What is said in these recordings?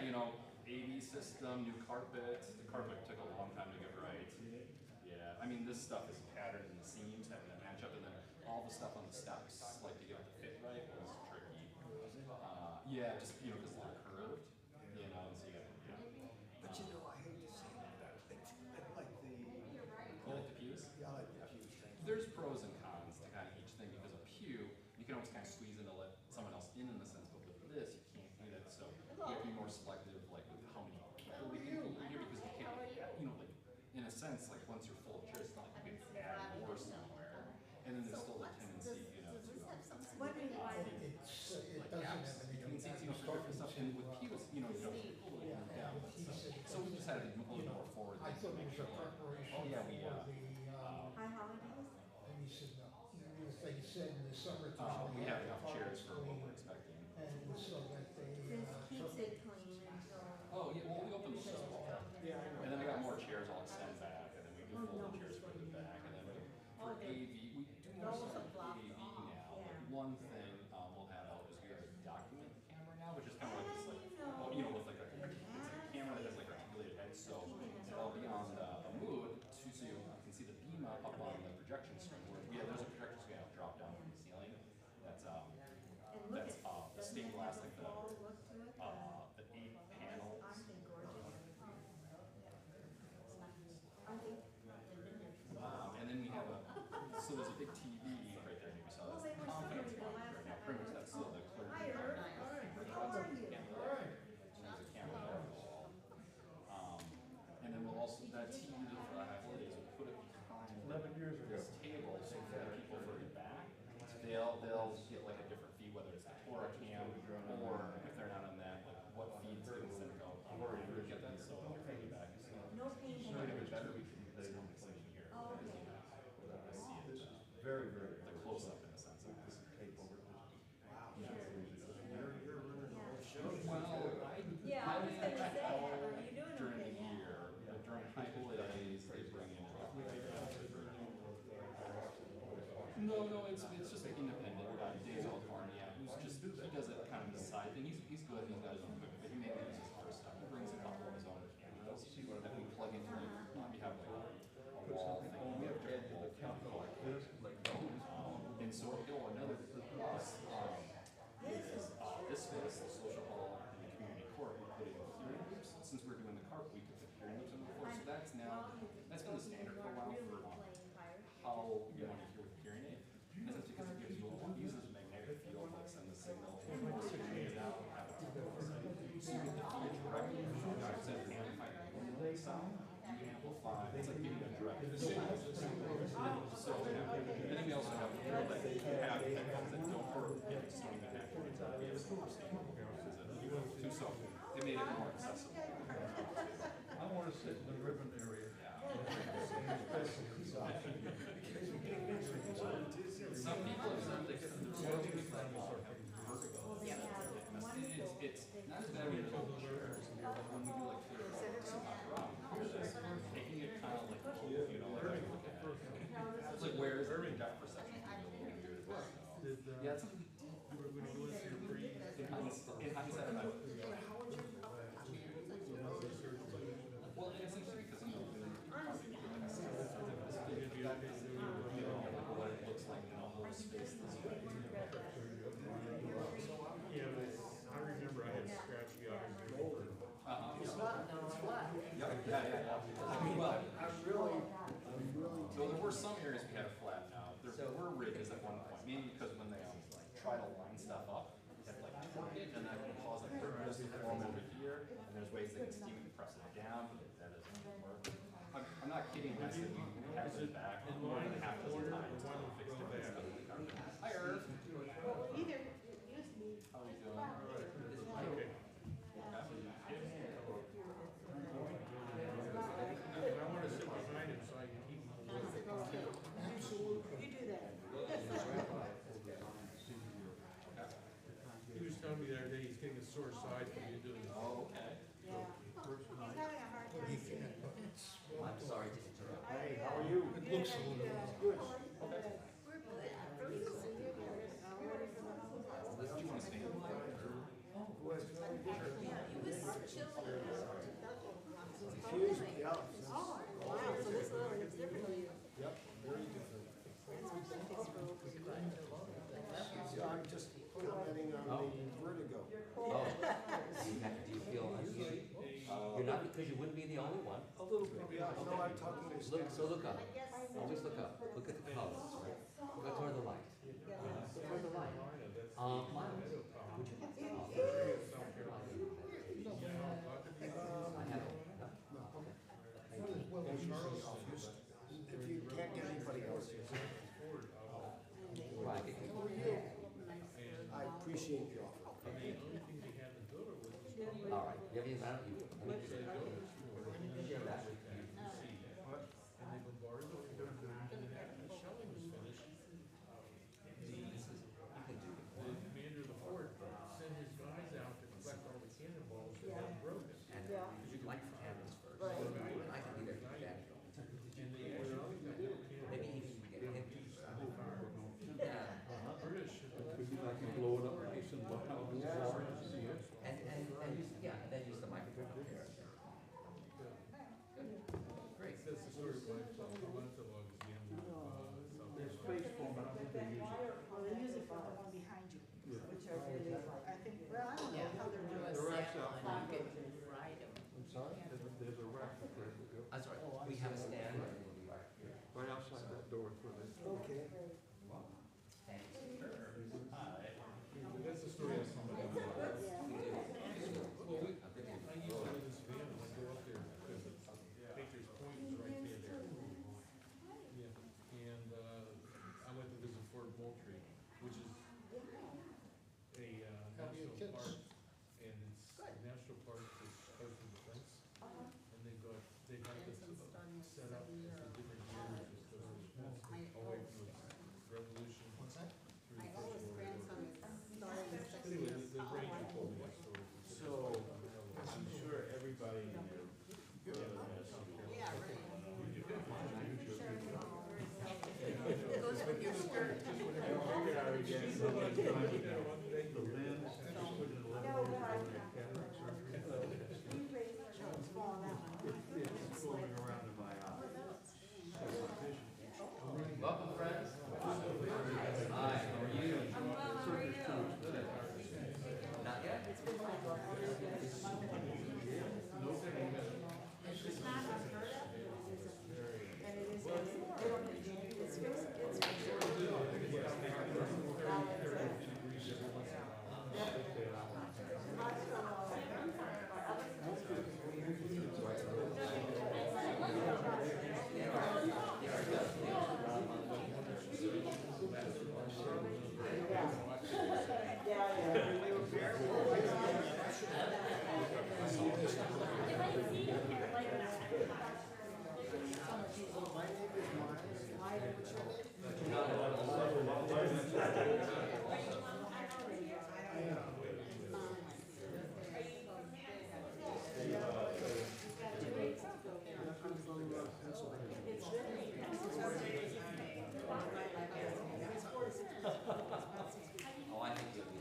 you know, AV system, new carpet. The carpet took a long time to get right. Yeah, I mean, this stuff is patterned in the seams, having to match up, and then all the stuff on the steps, like to get it to fit right, was tricky. Yeah, just, you know, because they're curved, you know, and so you got to, yeah. But you know, I hate to say that. I like the... You like the pews? Yeah, I like the pews. There's pros and cons to kind of each thing, because a pew, you can always kind of squeeze in to let someone else in the sense, but with this, you can't do that, so you have to be more selective, like with how many people we can put in here, because you can't, you know, like, in a sense, like once you're full of chairs, it's not like you can add more somewhere. And then there's still the tendency, you know, to What do you want? It doesn't have any... between seats, you know, for different stuff, and with pews, you know, pull it down. So we just had to be a little more forward. I thought it was a preparation Oh, yeah, we, High holidays? and he said, no. They said in the summertime... we have enough chairs for what we're expecting. And so that they... This keeps it clean until... Oh, yeah, well, we opened the show. And then I got more chairs I'll extend back, and then we do fold chairs for the back, and then for AV, we do more stuff with AV now. Like one thing we'll have out is we have a document camera now, which is kind of like this, like, well, you know, with like a, it's a camera that has like articulated heads, so it'll be on a mood so you can see the beam up on the projection screen. Where, yeah, there's a projection screen that'll drop down from the ceiling. That's the stained glass, like the 8-panel. Aren't they gorgeous? And then we have so there's a big TV right there, maybe you saw that's the conference one right now. Pretty much that's still the clear. Hi, Erev. How are you? There's a camera there. And then we'll also, that TV for the high holidays, we'll put it behind 11 years ago. this table, so for the people further back, they'll get like a different feed, whether it's the Torah cam, or if they're not on that, like what feeds do instead of go, or you get that, so if you're further back, you see. No pain. So it would better, we can do this conversation here. Oh, okay. I see it, Very, very. the close-up in a sense of this. Well, Yeah, I was gonna say, are you doing during okay? the year, during high holidays, they bring in. No, it's just an independent days old farm, yeah, who's just, he does it kind of the side thing, he's good, he's got his own equipment, but he mainly uses our stuff, he brings a couple of his own cameras that we plug into, like, we have like a wall thing, we have different wall things, and so another, this space, the social hall and the community court, we put in hearing loops. Since we're doing the carpet, we put the hearing loops on the floor. So that's now, that's been the standard for a while for how you want to hear with hearing aid. And that's because it gives you a uses a magnetic field that sends a signal out, have it so you get the feed directly from the instead of amplifying sound. You amplify, it's like giving a direct signal. So, yeah. And then we also have headphones that don't hurt if it's don't even have to be so they made it more accessible. I want to sit in the ribbon area. Some people have said there's one thing with vertigo. It's not as bad when you're over chairs, but when we do like taking it kind of like, you know, like look at it. It's like where is the depth perception? Yeah, it's something in hindsight, well, and it's interesting because, you know, what it looks like in a whole space this way. Yeah, but I remember I had scratchy eyes. It's not, it's flat. Yeah. I mean, well, I'm really... so there were some areas we had a flat now. There were ridges at one point, mainly because when they try to line stuff up, they had like torque it, and that can cause like ripples to form over here. And there's ways they can steam and press it down, but that doesn't work. I'm not kidding when I said we have it back more than half dozen times to fix different stuff. Hi, Erev. Either, use me. How are you doing? Okay. I want to sit behind him so I can keep him. Absolutely. You do that. He was telling me the other day he's getting a sore side from you doing this. Oh, okay. Yeah. He's having a hard time seeing. I'm sorry to interrupt. Hey, how are you? It looks a little good. We're good. We're good. Do you want to stay? Yeah, it was chill go. Oh, do you feel uneasy? You're not, because you wouldn't be the only one. A little bit, yeah, no, I'm talking to Look, so look up. Always look up. Look at the colors, right? Look toward the light. Look toward the light. Miles, would you like to? I have it. No? Okay. Thank you. Well, usually I'll use, if you can't get anybody else, Well, I can- I appreciate the offer. All right. You have anything around you? Share that. The commander of the fort sent his guys out to collect all the cannonballs that had broken. And you'd like the cameras first. I can be there for that. And they actually picked up Maybe cannonballs. even get him to. Yeah. Yeah. British. Could be like you blow it up, maybe some houses, see it? And yeah, and then use the microphone. Great. That's the story of my log is the end of There's space for them, I don't think they use it. Well, they use it for the one behind you, which are really, I think, well, I don't know how they're doing. The racks out front. Ride them. I'm sorry? There's a rack up there, I'm sorry, we have a stand. right outside that door for the. Okay. Thanks. That's the story of somebody. We do. Well, I used to live in this van and I go up there because it's, Patriots Point is right there. Yeah, and, I went to visit Fort Moultrie, which is a, national kids? park. And it's a national park that's coastal defense. And they got this set up as the different years, as coastal defense, all the way from the revolution What's that? through My the First oldest World War. grandson is starting his second Anyway, year. the ranger told me that story. So, I'm sure everybody in there. Yeah, right. It goes with your skirt. The lens, just put in a little bit of cataract surgery. It's falling out. It's floating around in my eye. Welcome, friends. Hi, how are you? Good. Not yet? It's not unheard of. And it is, Oh, I think you'll be.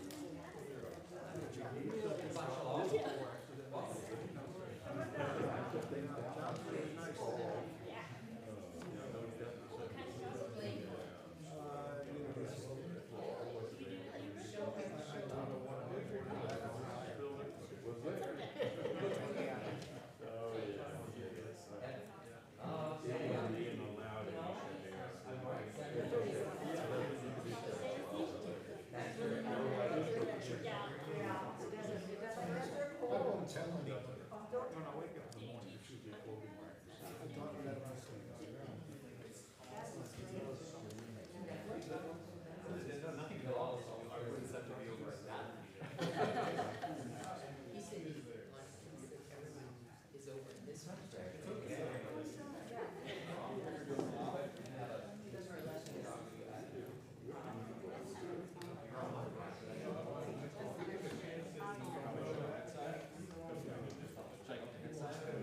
Should I go to the inside?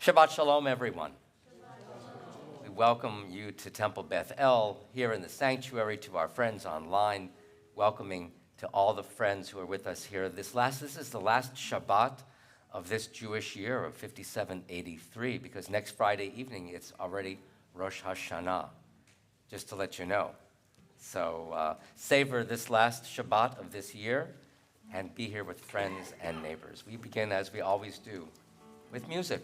Shabbat Shalom, everyone. We welcome you to Temple Beth El here in the sanctuary, to our friends online, welcoming to all the friends who are with us here. This is the last Shabbat of this Jewish year of 5783, because next Friday evening it's already Rosh Hashanah, just to let you know. So savor this last Shabbat of this year and be here with friends and neighbors. We begin, as we always do, with music.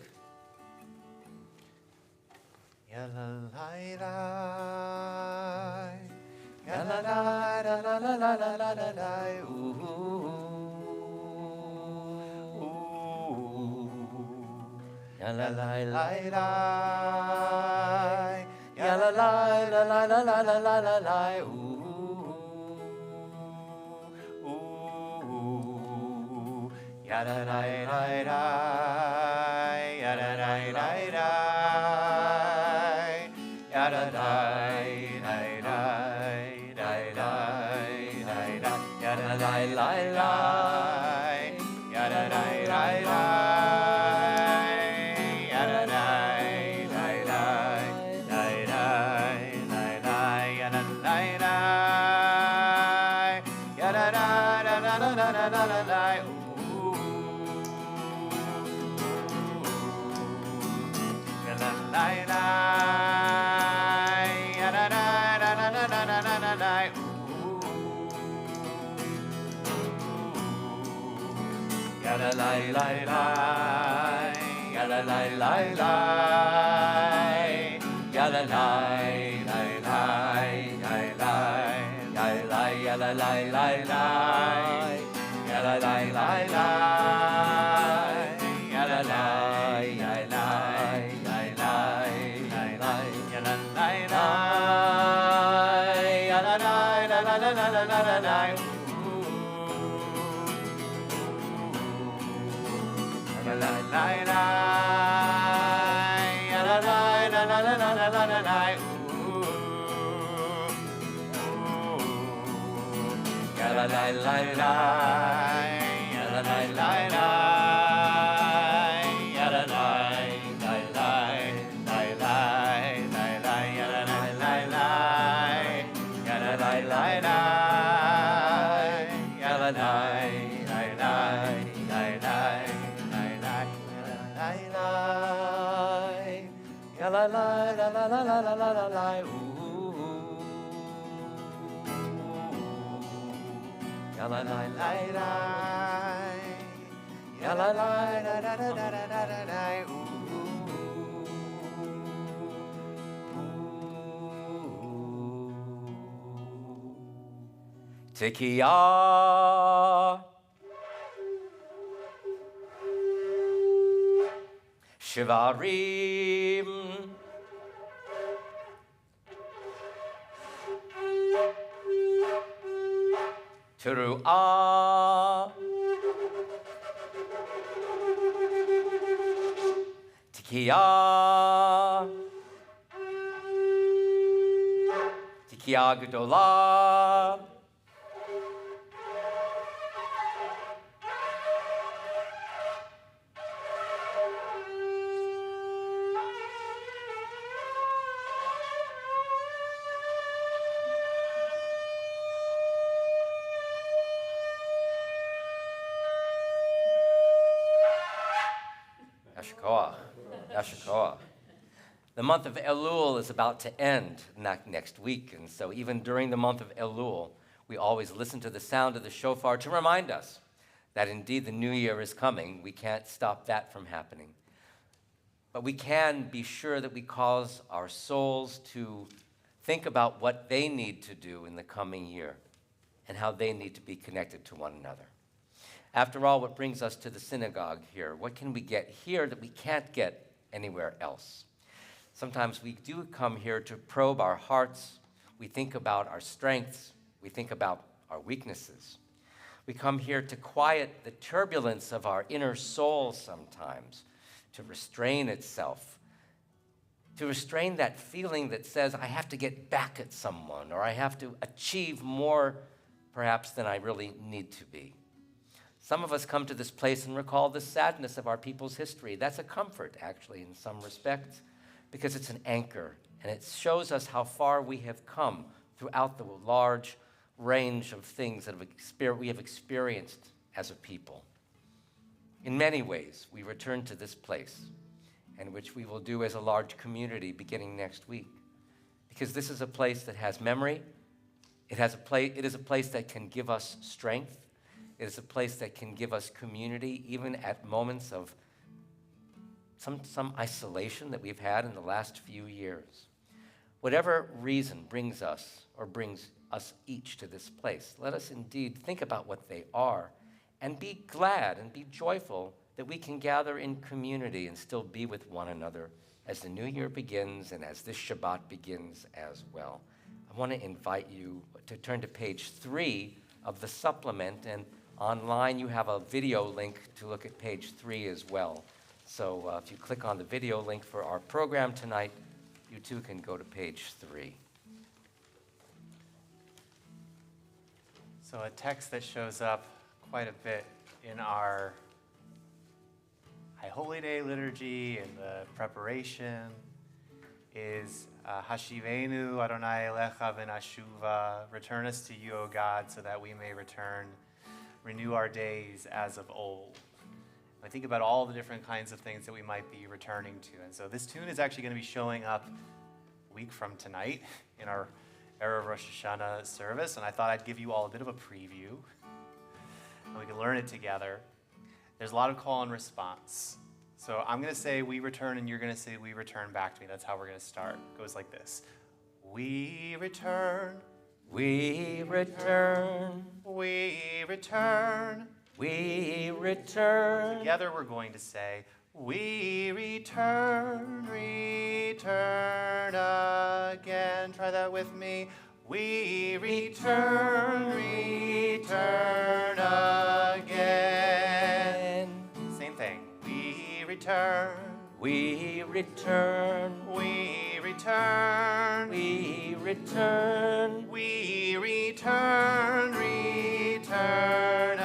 Tikiyah, Shivarim, Teruah, Tikiyah, Tikiyah Gedolah, Yashikoah. The month of Elul is about to end next week, and so even during the month of Elul, we always listen to the sound of the shofar to remind us that indeed the new year is coming. We can't stop that from happening. But we can be sure that we cause our souls to think about what they need to do in the coming year and how they need to be connected to one another. After all, what brings us to the synagogue here? What can we get here that we can't get anywhere else? Sometimes we do come here to probe our hearts. We think about our strengths. We think about our weaknesses. We come here to quiet the turbulence of our inner soul sometimes, to restrain itself, to restrain that feeling that says, I have to get back at someone, or I have to achieve more perhaps than I really need to be. Some of us come to this place and recall the sadness of our people's history. That's a comfort, actually, in some respects, because it's an anchor, and it shows us how far we have come throughout the large range of things that we have experienced as a people. In many ways, we return to this place, and which we will do as a large community beginning next week, because this is a place that has memory. It is a place that can give us strength. It is a place that can give us community, even at moments of some isolation that we've had in the last few years. Whatever reason brings us or brings us each to this place, let us indeed think about what they are and be glad and be joyful that we can gather in community and still be with one another as the new year begins and as this Shabbat begins as well. I want to invite you to turn to page 3 of the supplement, and online you have a video link to look at page 3 as well. So if you click on the video link for our program tonight, you too can go to page 3. So a text that shows up quite a bit in our High Holy Day liturgy and the preparation is Hashivenu Adonai Elecha v'nashuva, return us to you, O God, so that we may return, renew our days as of old. I think about all the different kinds of things that we might be returning to. And so this tune is actually going to be showing up a week from tonight in our Erev Rosh Hashanah service, and I thought I'd give you all a bit of a preview, and we can learn it together. There's a lot of call and response. So I'm going to say we return, and you're going to say we return back to me. That's how we're going to start. It goes like this. We return. We return. We return. We return. Together we're going to say, we return, return again. Try that with me. We return, return again. Same thing. We return. We return. We return. We return. We return, return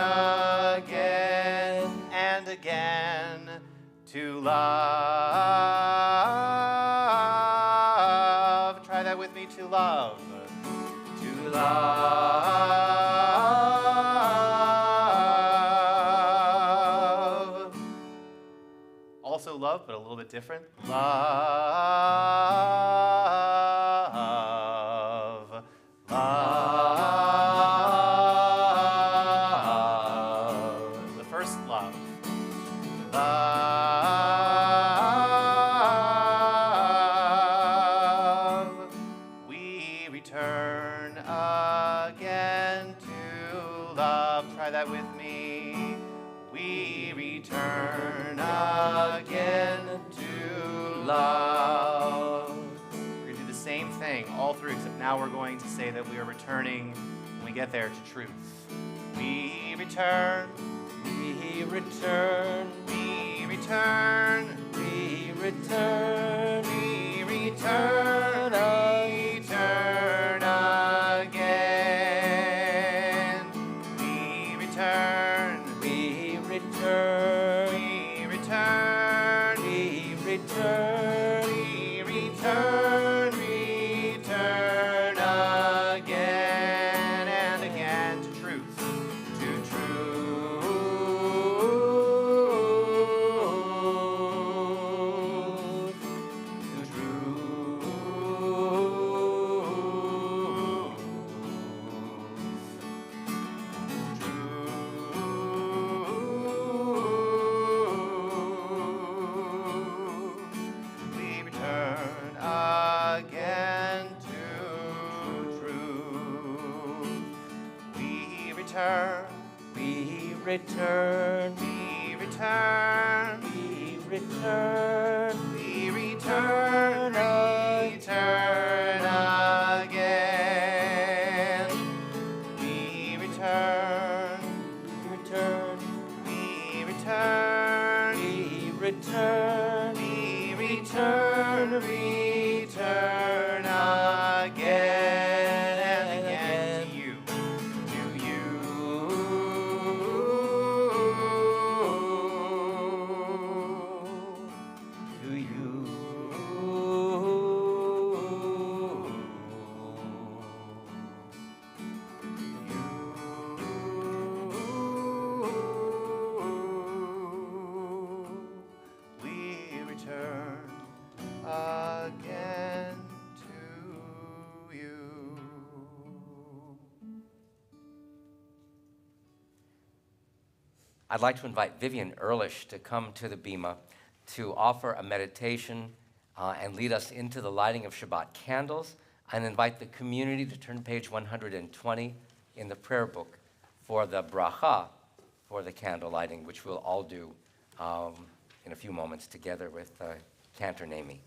again and again to love. Try that with me, to love. To love. Also love, but a little bit different. Love. Love. The first love. Love. We return again to love. Try that with me. We return again to love. We're going to do the same thing all through, except now we're going to say that we are returning when we get there to truth. We return. We return. We return. We return. We return. Return again. We return. We return. We return. We return. We return. Return again and again to truth. To truth. To we return again to truth. We return. We return. We return. We return. We return. Return again. We return. Return. We return. We return. We return. Return again and again to you. To you. I'd like to invite Vivian Ehrlich to come to the Bima to offer a meditation and lead us into the lighting of Shabbat candles, and invite the community to turn to page 120 in the prayer book for the bracha for the candle lighting, which we'll all do in a few moments together with Cantor Nami.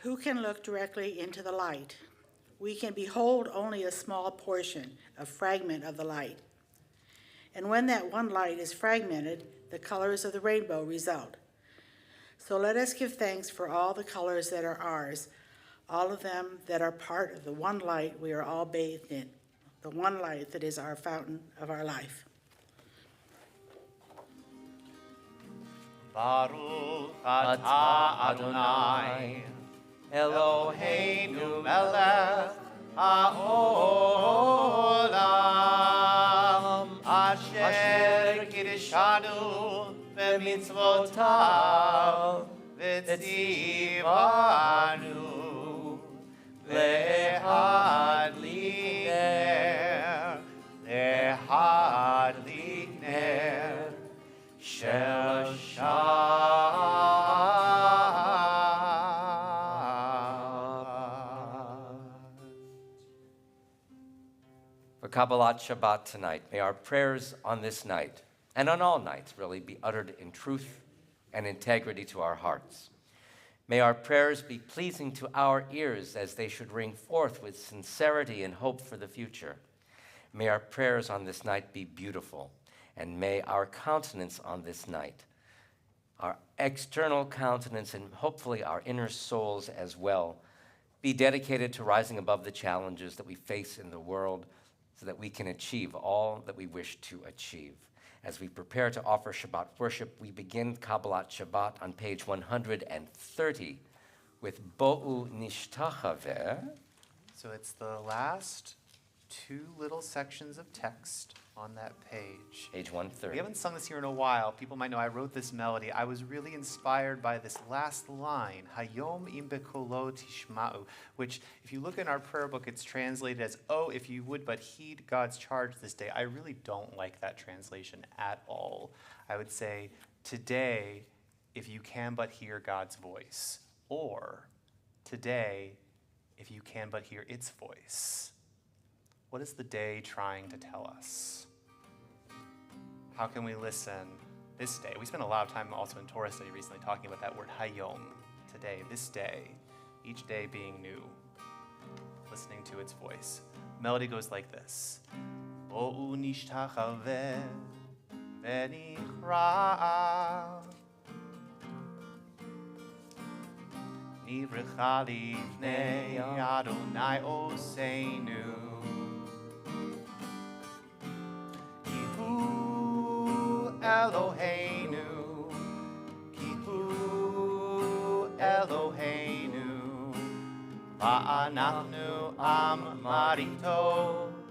Who can look directly into the light? We can behold only a small portion, a fragment of the light. And when that one light is fragmented, the colors of the rainbow result. So let us give thanks for all the colors that are ours, all of them that are part of the one light we are all bathed in, the one light that is our fountain of our life. Baruch atah Adonai, Eloheinu melech haolam, asher kiddushanu b'mitzvotav, v'tzivanu lehadlik ner shel For Kabbalat Shabbat tonight, may our prayers on this night, and on all nights really, be uttered in truth and integrity to our hearts. May our prayers be pleasing to our ears as they should ring forth with sincerity and hope for the future. May our prayers on this night be beautiful, and may our countenance on this night, our external countenance and hopefully our inner souls as well, be dedicated to rising above the challenges that we face in the world, so that we can achieve all that we wish to achieve. As we prepare to offer Shabbat worship, we begin Kabbalat Shabbat on page 130 with Bo'u Nishtachaveh. So it's the last two little sections of text on that page. Page 130. We haven't sung this here in a while. People might know I wrote this melody. I was really inspired by this last line, Hayom im bekolo tishma'u, which if you look in our prayer book, it's translated as, oh, if you would but heed God's charge this day. I really don't like that translation at all. I would say, today, if you can but hear God's voice, or today, if you can but hear its voice. What is the day trying to tell us? How can we listen this day? We spent a lot of time also in Torah study recently talking about that word hayom, today, this day, each day being new, listening to its voice. Melody goes like this. Bo'u nishtachaveh v'nichra nivrecha lifnei Adonai Oseinu Eloheinu, Kihu Eloheinu, Va'anachnu am marito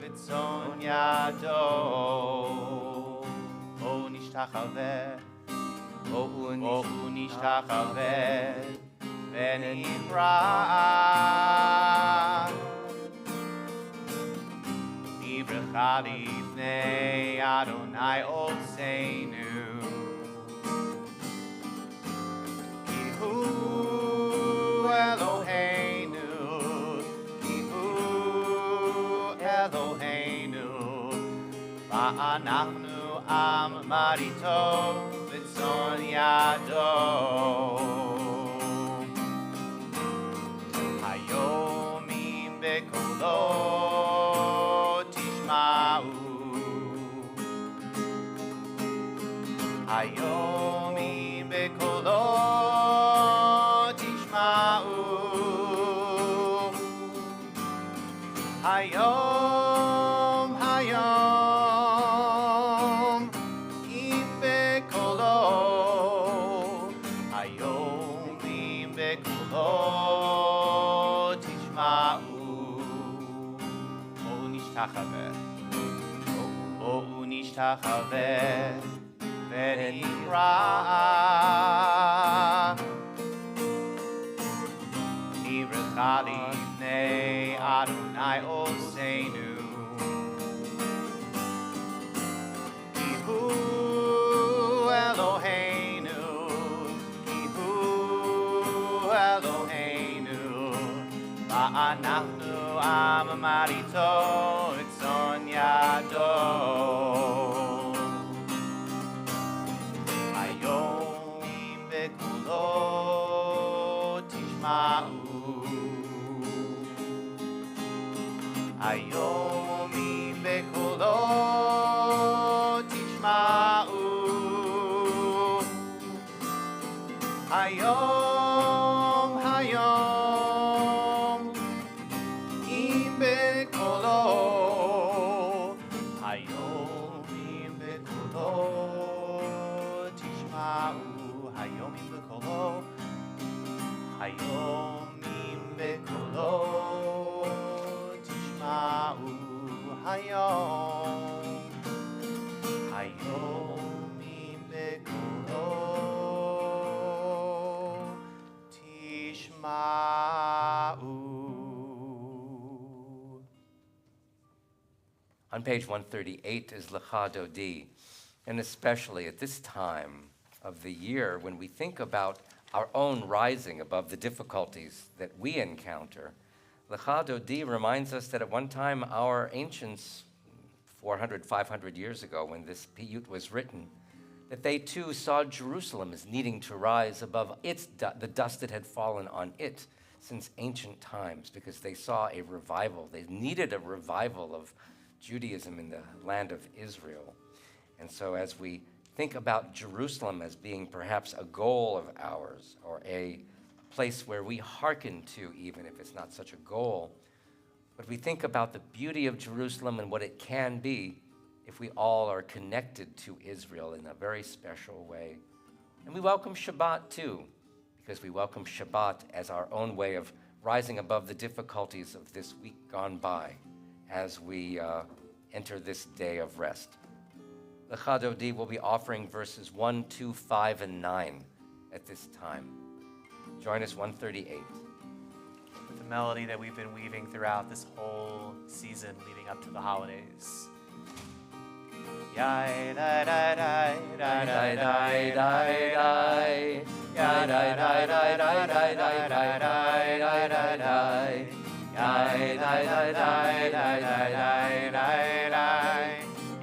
v'tzon yado. Bo'u nishtachaveh, Bo'u nishtachaveh, v'nichra nivrecha lifnei Adonai Oseinu. Kihu Eloheinu, Kihu Eloheinu, Va'anachnu am marito v'tzon yado. Hayom im bekolo Hayom im bekolo tishma'u. Hayom, hayom im bekolo נשתחווה. בואו נשתחווה ונקרא. נברכה לפני אדוני עושנו. כי הוא אלוהינו, כי הוא אלוהינו, ואנחנו עם מריתו וצאן ידו. היום בקולו תשמעו, היום בקולו תשמעו, היום, היום, אם בקולו, היום אם בקולו תשמעו, היום אם בקולו, היום אם בקולו תשמעו, היום, היום אם בקולו תשמעו. On page 138 is Lecha Dodi, and especially at this time of the year when we think about our own rising above the difficulties that we encounter, Lecha Dodi reminds us that at one time our ancients, 400, 500 years ago when this piyut was written, that they too saw Jerusalem as needing to rise above the dust that had fallen on it since ancient times, because they saw a revival. They needed a revival of Judaism in the land of Israel. And so as we think about Jerusalem as being perhaps a goal of ours, or a place where we hearken to, even if it's not such a goal, but we think about the beauty of Jerusalem and what it can be if we all are connected to Israel in a very special way. And we welcome Shabbat too, because we welcome Shabbat as our own way of rising above the difficulties of this week gone by as we enter this day of rest. Lecha Dodi will be offering verses 1, 2, 5, and 9 at this time. Join us 138. With the melody that we've been weaving throughout this whole season leading up to the holidays. Yai dai dai dai dai dai dai dai dai. Yai dai dai dai dai dai dai dai dai dai dai dai. Yai dai dai dai dai dai dai dai dai.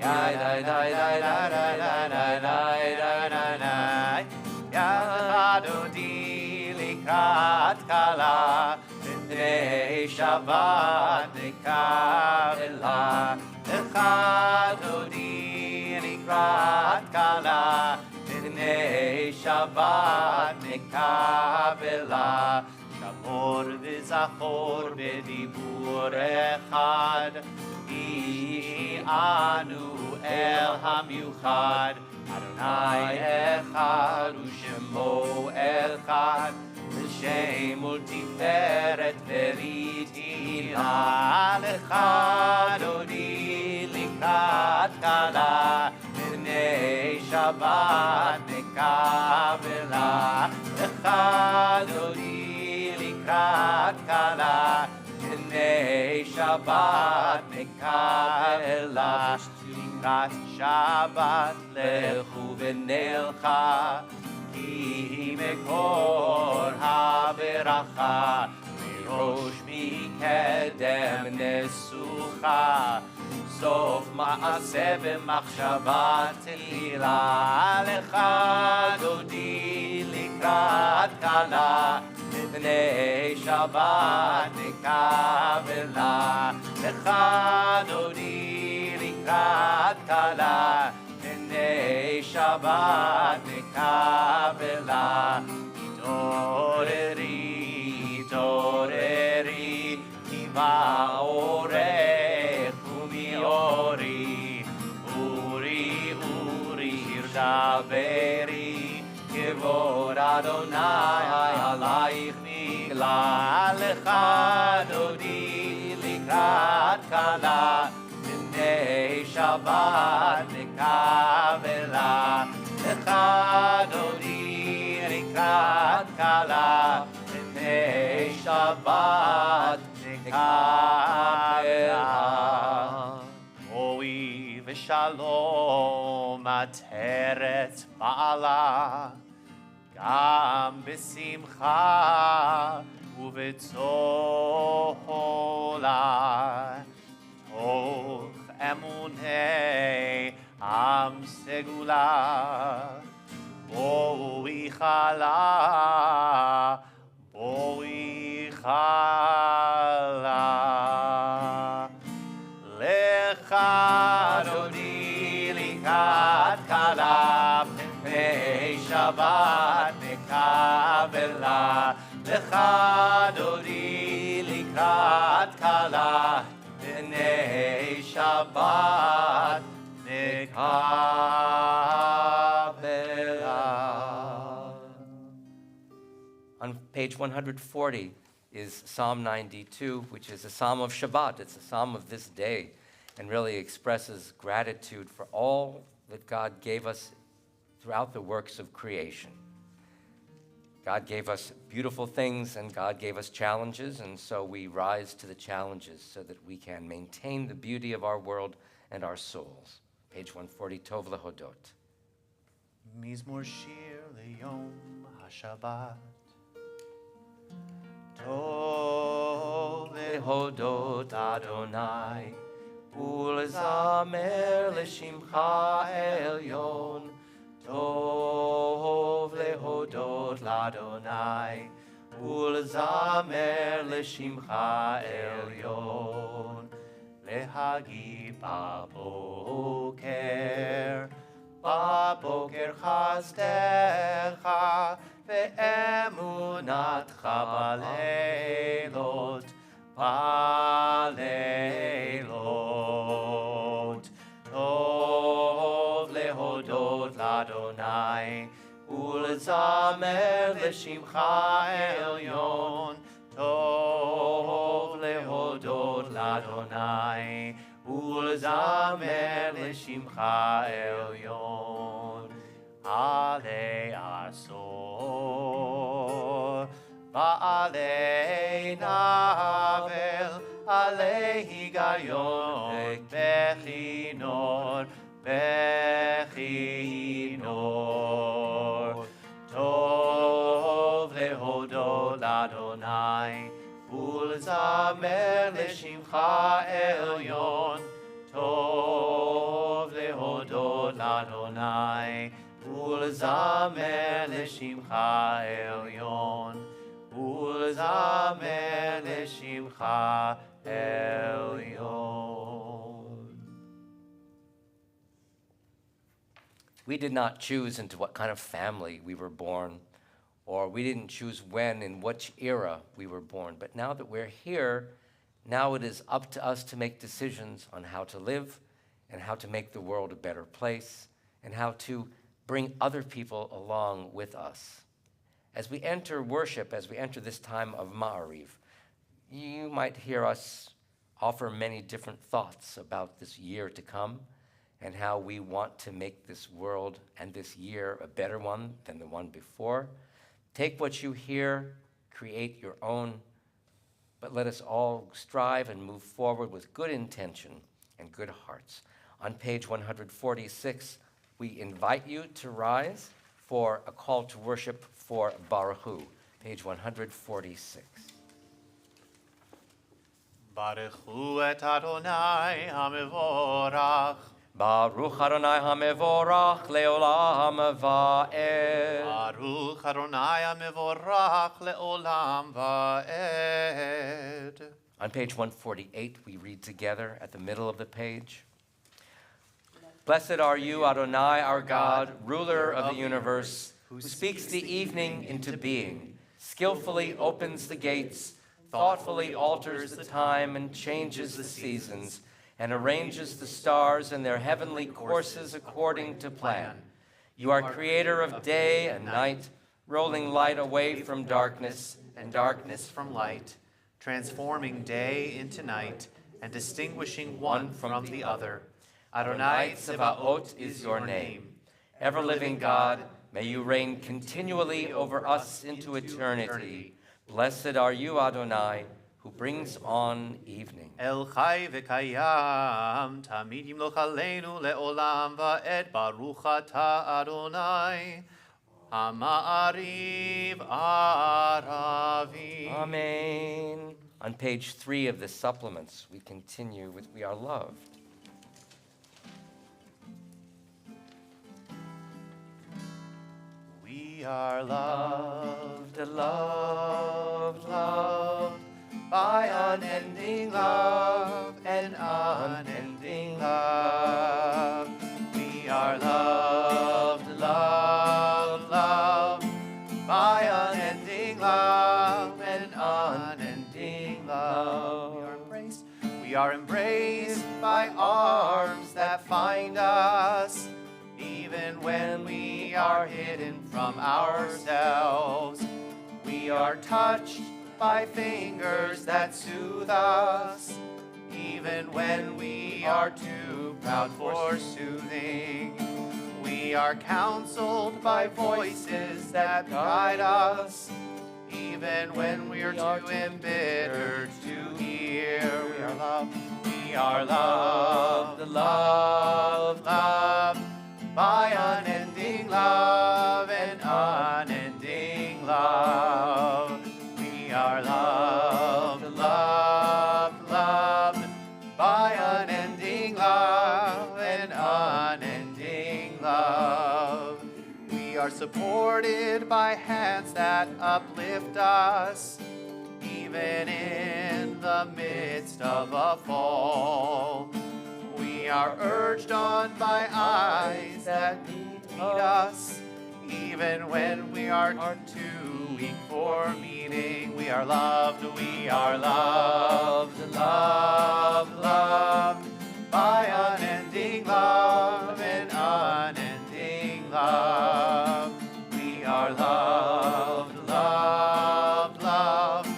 Yai dai dai dai dai dai dai dai dai dai dai dai. Lecha Dodi likrat kala, b'nei Shabbat nekabela. Lecha Dodi likrat kala, b'nei Shabbat nekabela. Shamor v'zachor b'dibur echad, anu el hamiuchad. Adonai echad u'shemo echad, l'shem ultiferet v'ritina. Lecha Dodi likrat kala, b'nei Shabbat nekabela. Lecha Dodi likrat kala, b'nei Shabbat nekabela. Likrat Shabbat lechu v'nelcha, ki mekor ha'beracha, mirosh mikedem nesucha, sof ma'aseh v'machshava tehila. Lecha Dodi likrat kala, b'nei Shabbat nekabela. Lecha Dodi likrat kala, b'nei Shabbat nekabela. Itoreri, itoreri, ki ba'orech u'mi'ori, uri, uri, hirdaveri, kevod Adonai alayich nigla. Lecha Dodi likrat kala, Shabbat nekavela, lecha dodi likrat kala, b'nei Shabbat nekavela. Oi v'shalom ateret ba'ala, gam b'simcha ובצולה, תוך אמוני עם סגולה, בואי חלה, בואי חלה. לך אדוני לקראת כלה, פני שבת נקבלה, לך דודי לקראת כלה, בני שבת נקבלה. On page 140 is Psalm 92, which is a psalm of Shabbat. It's a psalm of this day and really expresses gratitude for all that God gave us throughout the works of creation. God gave us beautiful things and God gave us challenges, and so we rise to the challenges so that we can maintain the beauty of our world and our souls. Page 140, Tov Lehodot. מזמור שיר ליום השבת. טוב להודות אדוני, ולזמר לשמך עליון. טוב להודות לאדוני, ולזמר לשמך עליון. להגיד בבוקר חסדך, ואמונתך בלילות, בלילות. טוב להודות לאדוני, ולזמר לשמך עליון. טוב להודות לאדוני, ולזמר לשמך עליון. עלי עשור, בעלי נבל, עלי היגיון, בכינור, בכינור. טוב להודות לאדוני, ולזמר לשמך עליון. טוב להודות לאדוני, ולזמר לשמך עליון. ולזמר לשמך עליון. We did not choose into what kind of family we were born, or we didn't choose when in which era we were born. But now that we're here, now it is up to us to make decisions on how to live and how to make the world a better place and how to bring other people along with us. As we enter worship, as we enter this time of Ma'ariv, you might hear us offer many different thoughts about this year to come and how we want to make this world and this year a better one than the one before. Take what you hear, create your own, but let us all strive and move forward with good intention and good hearts. On page 146, we invite you to rise for a call to worship for Baruch Hu, page 146. Baruch Hu et Adonai HaMevorach. Baruch Adonai HaMevorach leolam va'ed. Baruch Adonai HaMevorach le'olam va'ed. On page 148, we read together at the middle of the page. Blessed are you, Adonai, our God, ruler of the universe, who speaks the evening into being, skillfully opens the gates, thoughtfully alters the time and changes the seasons, and arranges the stars in their heavenly courses according to plan. You are creator of day and night, rolling light away from darkness and darkness from light, transforming day into night and distinguishing one from the other. Adonai Tsebaot is your name. Ever-living God, may you reign continually over us into eternity. Blessed are you, Adonai, who brings on evening. El Chai v'kayam, tamid yimloch aleinu le'olam va'ed baruch ata Adonai, ha'ma'ariv aravi. Amen. On page 3 of the supplements, we continue with We Are Loved. We are loved, loved, loved by unending love and unending love. We are loved, loved, loved by unending love and unending love. We are embraced by arms that find us, even when we are hidden from ourselves. We are touched by fingers that soothe us, even when we are too proud for soothing. We are counseled by voices that guide us, even when we are too embittered to hear. We are loved, we are loved, loved, loved by unending love and unending love. We are loved, loved, loved by unending love and unending love. We are supported by hands that uplift us, even in the midst of a fall. We are urged on by eyes that meet us, even when we are too weak for meeting. We are loved, we are loved, loved, loved by unending love and unending love. We are loved, loved, loved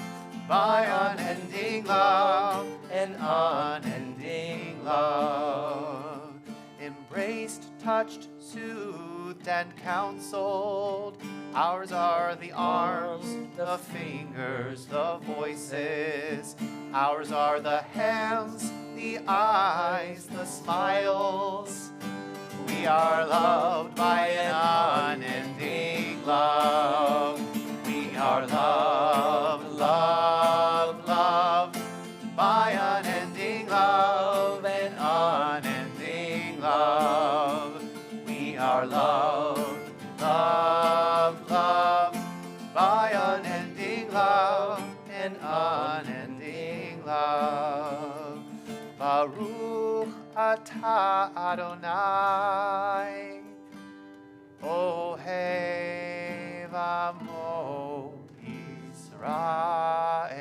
by unending love and unending love. Embraced, touched, soothed, and counseled. Ours are the arms, the fingers, the voices. Ours are the hands, the eyes, the smiles. We are loved by an unending love. We are loved, loved, loved by unending love and unending love. We are loved, loved, loved by unending love and unending love. Baruch atah Adonai, Ohev Amo Yisrael.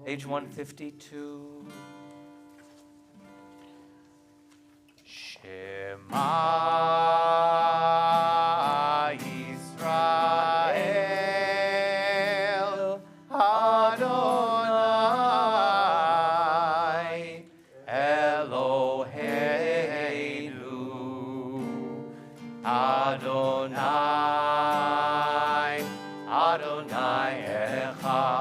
Page 152. Shema Yisrael, Adonai Eloheinu, Adonai, Adonai Echad.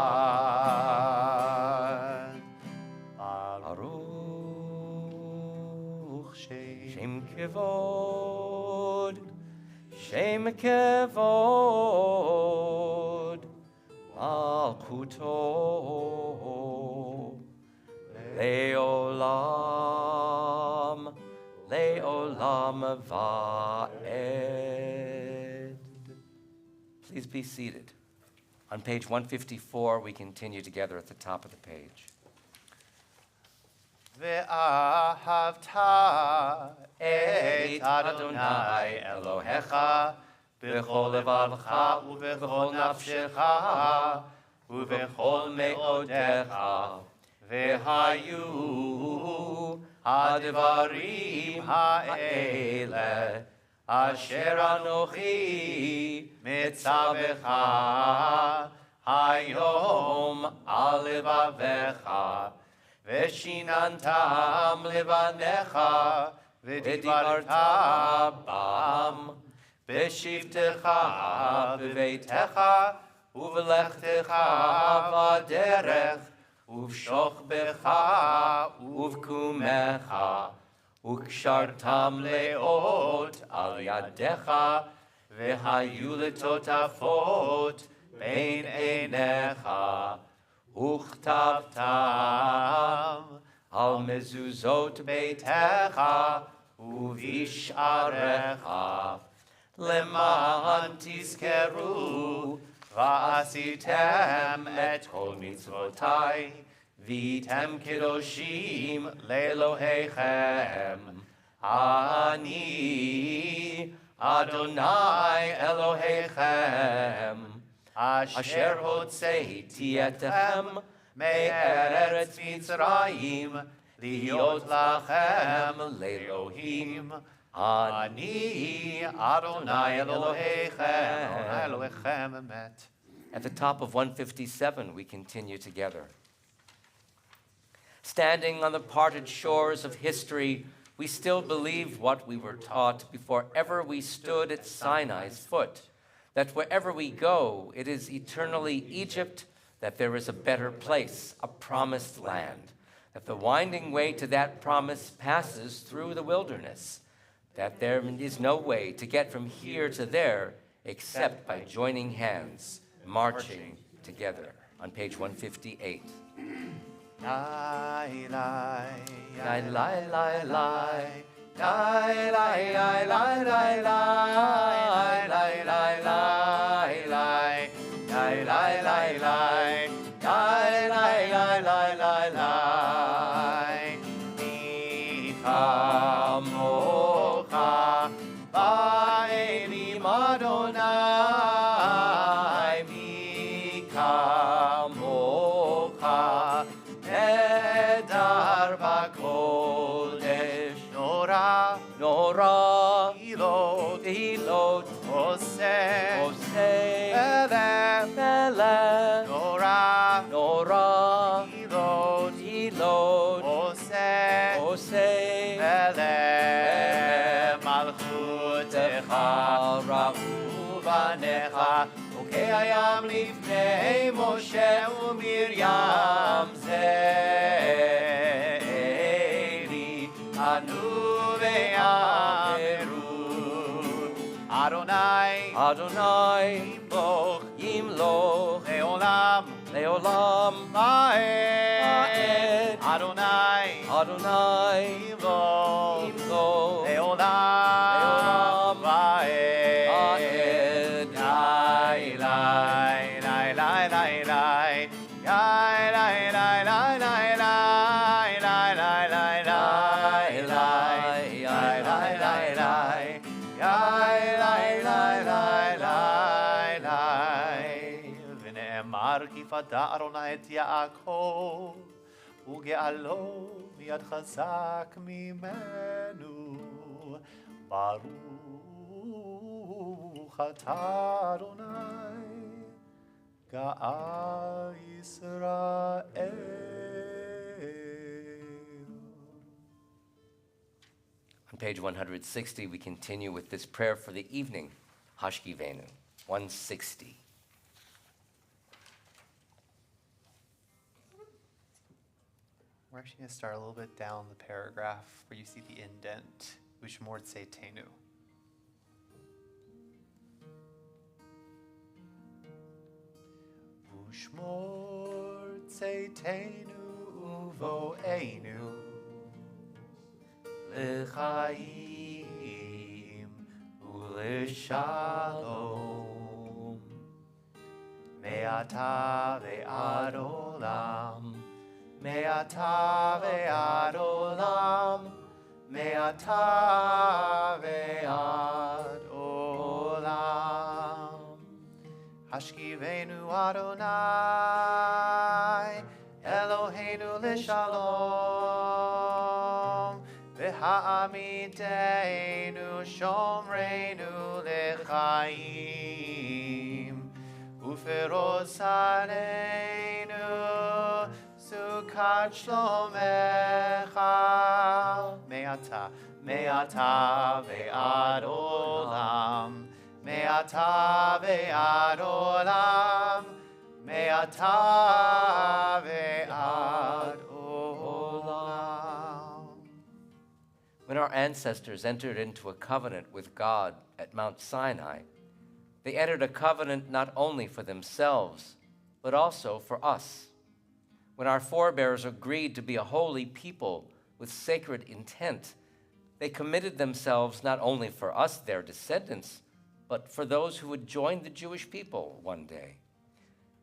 Baruch Shem Kevod, Shem Kevod, Malchuto, Leolam, Leolam Va'ed. Please be seated. On page 154, we continue together at the top of the page. Ve'ahavta et Adonai Elohecha b'chol levavcha u'b'chol nafshecha u'b'chol me'odecha ve'hayu hadvarim ha'ele asher anochi mitzavecha hayom al levavecha ושיננתם לבניך, ודיברת בם, בשבתך בביתך, ובלכתך בדרך, ובשוכבך ובקומך, וקשרתם לאות על ידיך, והיו לטוטפות בין עיניך, וכתבתם על מזוזות ביתך ובשעריך, למען תזכרו ועשיתם את כל מצוותיי, והייתם קדושים לאלוהיכם. אני אדוני אלוהיכם, אשר הוצאתי אתכם מארץ מצרים, להיות לכם לאלוהים. אני אדוני אלוהיכם, אדוני אלוהיכם אמת. At the top of 157, we continue together. Standing on the parted shores of history, we still believe what we were taught before ever we stood at Sinai's foot, that wherever we go, it is eternally Egypt, that there is a better place, a promised land, that the winding way to that promise passes through the wilderness, that there is no way to get from here to there except by joining hands, marching together. On page 158. Lai, lai, Lai, lai, lai, lai. lai, lai, lai, lai, lai, lai, lai, lai, lai, lai, lai, lai, lai, lai, lai, lai, lai, lai, lai, lai. Mi kamocha ba'elim Adonai, mi kamocha nehedar b'kodesh. Nora, Nora, Elot, Elot, Oseh, Oseh, Elef, Elef, Nora, Nora, Elot, Elot, Oseh, Oseh, Elef, Malchutecha, Rahu banecha, וכהים לפני משה ומרים זארי, ענו ואמרו, אדוני, Adonai, ימלוך, Yimloch, לעולם, Leolam, ועד, אדוני, Adonai, ימלוך, Yimloch, לעולם, ועד. ונאמר כי פדה אדוני את יעקב וגאלו מיד חזק ממנו. ברוך אתה אדוני גאל ישראל. On page 160, we continue with this prayer for the evening, Hashkivenu, 160. We're actually going to start a little bit down the paragraph where you see the indent, Ushmor Tseitenu. Ushmor Tseitenu uvoenu lechaim uleshalom me'ata ve'ad olam me'ata ve'ad olam me'ata ve'ad olam. Hashkivenu Adonai Eloheinu l'shalom v'ha'amiteinu shomreinu l'chaim u'ferosaneinu sukkah Sukkot Shlomecha Me'ata ve'ad olam Me'ata ve'ad olam Me'ata ve'ad olam. When our ancestors entered into a covenant with God at Mount Sinai, they entered a covenant not only for themselves, but also for us. When our forebears agreed to be a holy people with sacred intent, they committed themselves not only for us, their descendants, but for those who would join the Jewish people one day.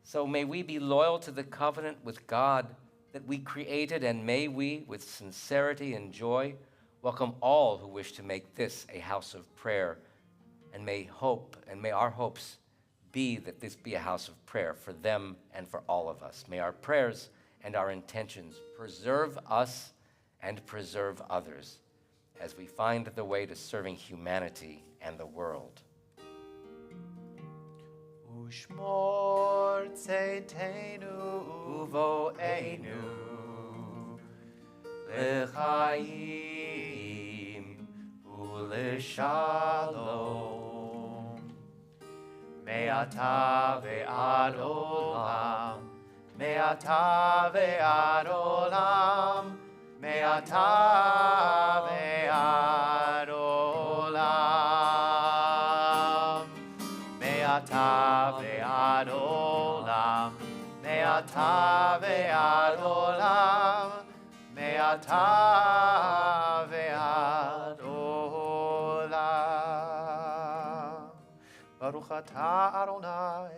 So may we be loyal to the covenant with God that we created, and may we, with sincerity and joy, welcome all who wish to make this a house of prayer, and may our hopes be that this be a house of prayer for them and for all of us. May our prayers and our intentions preserve us and preserve others as we find the way to serving humanity and the world. Ushmor tzeitenu uvoenu lechaim uleshalom me'ata ve'ad olam me'ata ve'ad olam me'ata ve'ad olam me'ata ve'ad olam me'ata ve'ad olam me'ata ve'ad olam. Baruch atah Adonai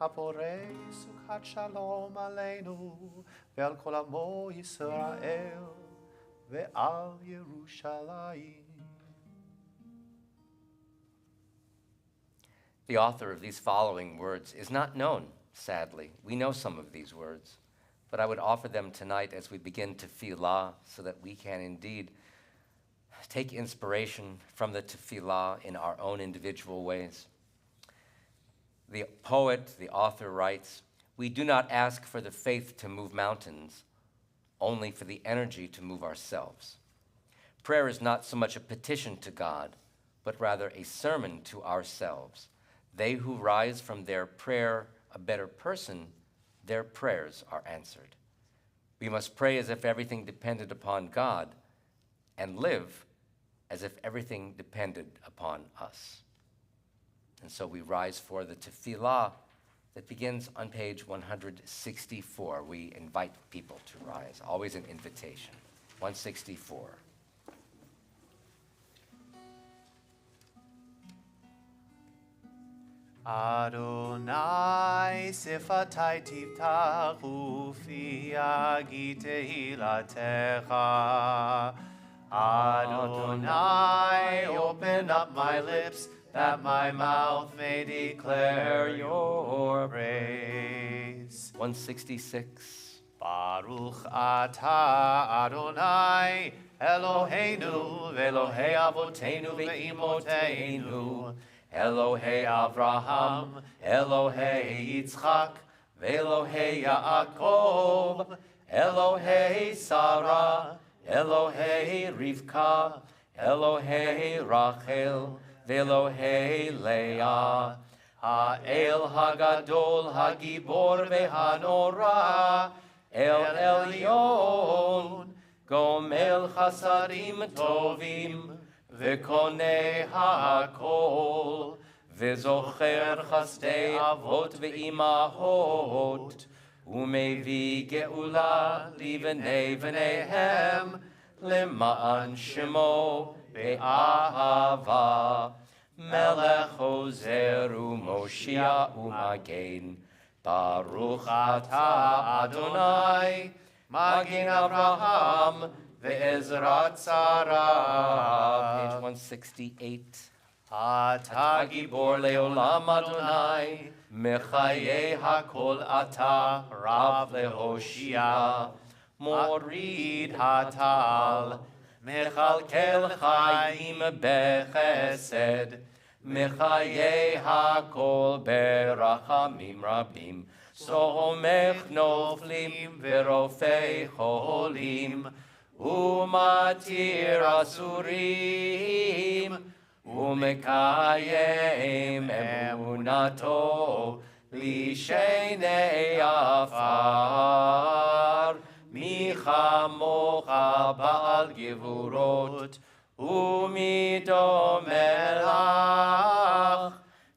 Haporei Sukkot Shalom Aleinu ve'al kol amo Yisrael ve'al Yerushalayim. The author of these following words is not known, sadly. We know some of these words, but I would offer them tonight as we begin tefillah so that we can indeed take inspiration from the tefillah in our own individual ways. The poet, the author writes, "We do not ask for the faith to move mountains, only for the energy to move ourselves." Prayer is not so much a petition to God, but rather a sermon to ourselves. They who rise from their prayer a better person, their prayers are answered. We must pray as if everything depended upon God and live as if everything depended upon us. And so we rise for the tefillah that begins on page 164. We invite people to rise, always an invitation. 164. Adonai sifatai tiftachu fi agi tehilatecha. Adonai, open up my lips, that my mouth may declare your praise. 166. Baruch atah Adonai, Eloheinu, ve'Elohei avotenu ve'imoteinu, Elohei Avraham, Elohei Yitzchak, ve'Elohei Yaakov, Elohei Sarah, Elohei Rivka, Elohei Rachel, ve'Elohei Leah, Ha'el Hagadol Hagibor ve'Hanora, El Elyon, Gomel Chasadim Tovim, Ve'konei ha'akol, Ve'zocher chasdei avot ve'imahot, Umevi ge'ula livnei v'neihem, Lema'an shemo be'ahava, Melech ozer u'moshia u'magen, Baruch atah Adonai, Magin Avraham, ve'ezrat Sarah. Page 168. Ata gibor leolam Adonai, mechayei hakol ata, rav lehoshia, morid hatal, mechalkel chaim bechesed, mechayei hakol berachamim rabim. סומך נופלים ורופא חולים, ומתיר אסורים, ומקיים אמונתו לשני עפר. מי כמוך בעל גבורות ומי דומה לך,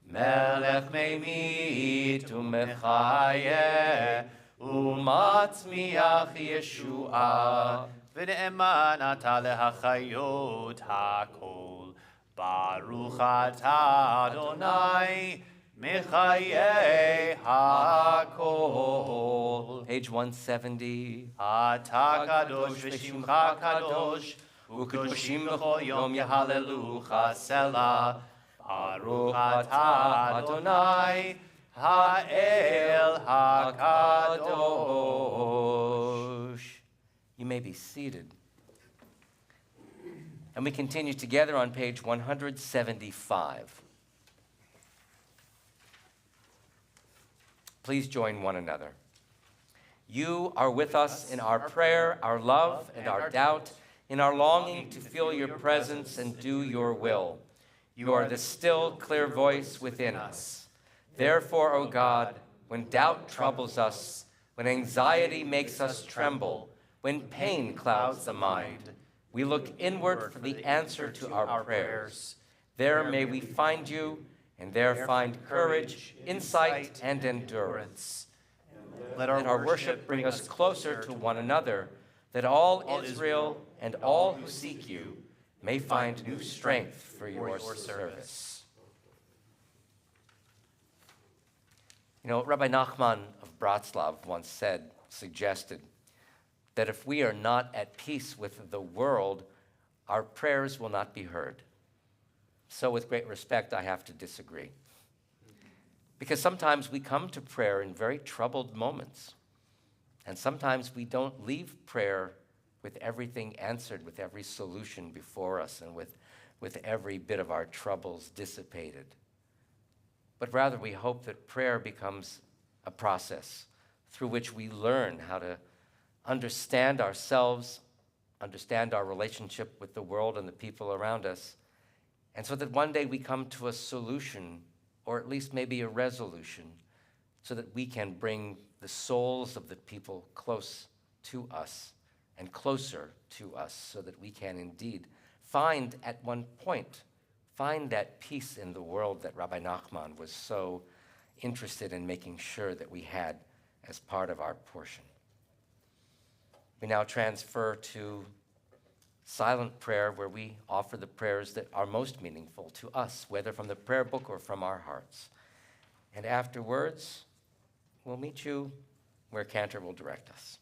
מלך ממית ומחיה ומצמיח ישועה, ונאמן אתה להחיות הכל. ברוך אתה אדוני מחיי הכל. Page 170. אתה קדוש ושמך קדוש, וקדושים בכל יום יהללוך סלה. ברוך אתה אדוני האל הקדוש. You may be seated. And we continue together on page 175. Please join one another. You are with us in our prayer, our love, and our doubt, in our longing to feel your presence and do your will. You are the still, clear voice within us. Therefore, O God, when doubt troubles us, when anxiety makes us tremble, when pain clouds the mind, we look inward for the answer to our prayers. There may we find you, and there find courage, insight, and endurance. Let our worship bring us closer to one another, that all Israel and all who seek you may find new strength for your service. You know, Rabbi Nachman of Bratslav once suggested, that if we are not at peace with the world, our prayers will not be heard. So with great respect, I have to disagree. Because sometimes we come to prayer in very troubled moments. And sometimes we don't leave prayer with everything answered, with every solution before us, and with every bit of our troubles dissipated. But rather we hope that prayer becomes a process through which we learn how to understand ourselves, understand our relationship with the world and the people around us, and so that one day we come to a solution, or at least maybe a resolution, so that we can bring the souls of the people close to us and closer to us, so that we can indeed find at one point, find that peace in the world that Rabbi Nachman was so interested in making sure that we had as part of our portion. We now transfer to silent prayer, where we offer the prayers that are most meaningful to us, whether from the prayer book or from our hearts. And afterwards, we'll meet you where Cantor will direct us.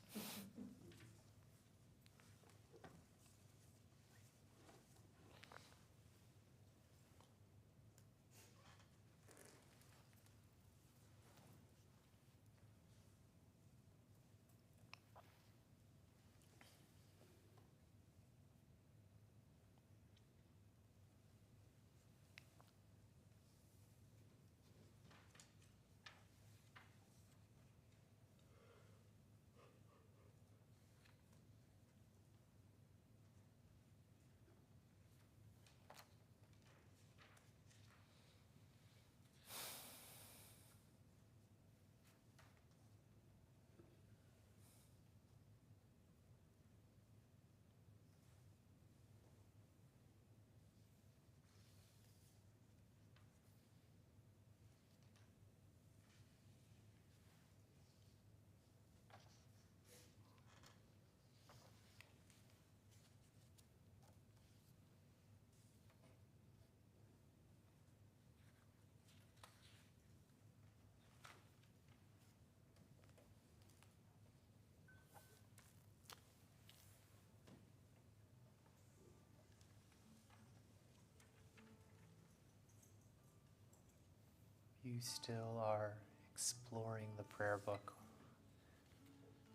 You still are exploring the prayer book,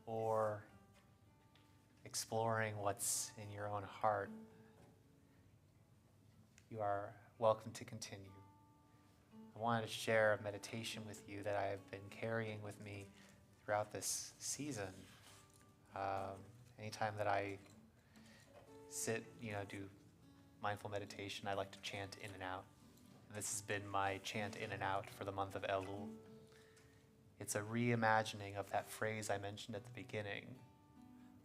or exploring what's in your own heart, you are welcome to continue. I wanted to share a meditation with you that I have been carrying with me throughout this season. Anytime that I sit, do mindful meditation, I like to chant in and out. This has been my chant in and out for the month of Elul. It's a reimagining of that phrase I mentioned at the beginning.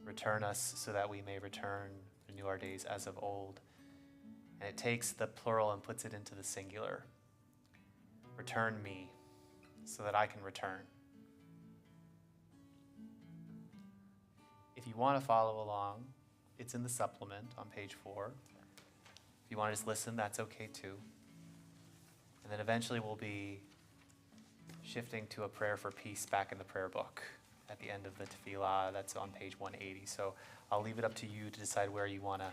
Return us so that we may return, renew our days as of old. And it takes the plural and puts it into the singular. Return me so that I can return. If you want to follow along, it's in the supplement on page 4. If you want to just listen, that's okay too. And then eventually we'll be shifting to a prayer for peace back in the prayer book at the end of the tefillah. That's on page 180. So I'll leave it up to you to decide where you want to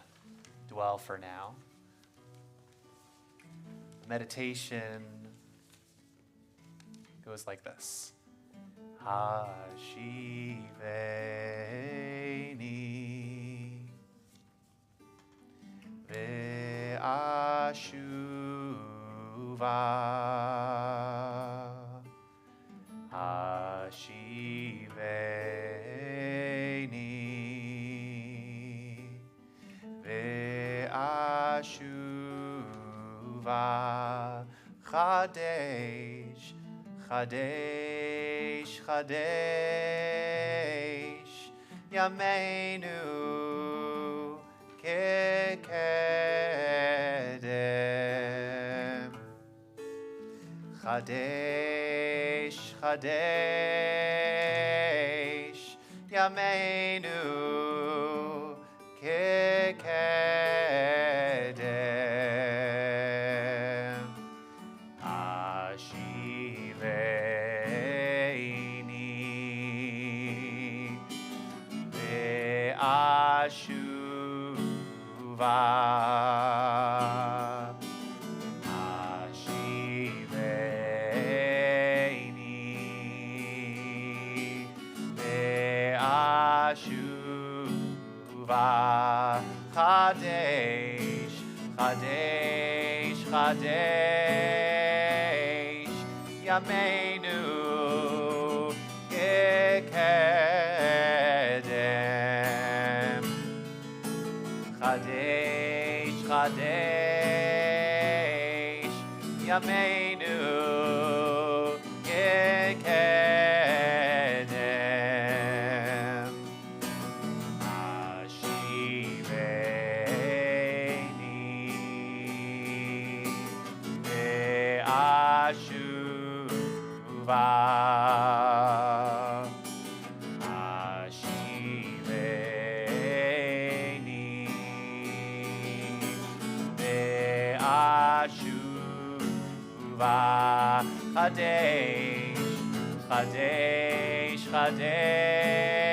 dwell for now. Meditation goes like this. Hashiveni ve'ashuva Hashiveni ve'ashuva Chadesh Chadesh Chadesh Yameinu Kekedem Chadesh Chadesh Yameinu Kekedem Ashiveni Ve'ashuva Ashiveni Ve'ashuva Chadesh Chadesh Chadesh Yameinu Kekedem Chadesh Chadesh Yameinu Kekedem Ashiveni Ve'ashuva Ashiveni Ve'ashuva Chadesh Chadesh Chadesh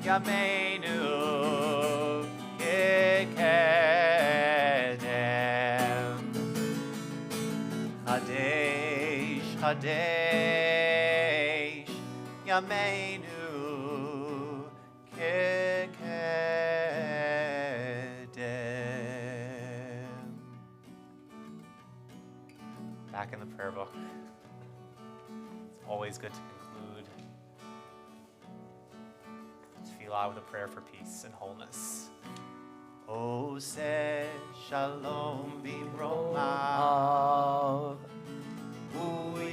Yameinu Kekedem Chadesh Chadesh Yameinu Kekedem. Back in the prayer book. It's always good to conclude tefillah with a prayer for peace and wholeness. Ose Shalom bimromav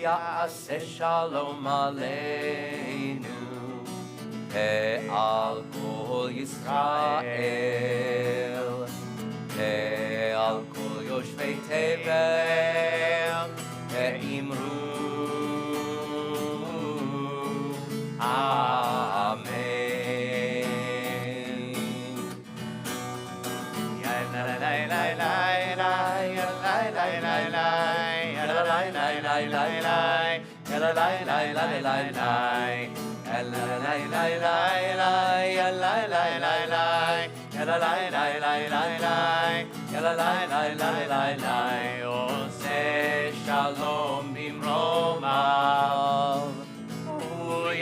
Ya'aseh shalom aleinu ve'al kol Yisrael ve'al kol yoshvei tevel ve'imru Amen. Ya la la la la la la ya la la la la ya la la la la la la ya la la la la la la ya la la la la la ya la la la la ya la la la la la la ya la la la la la la Oseh shalom bimromav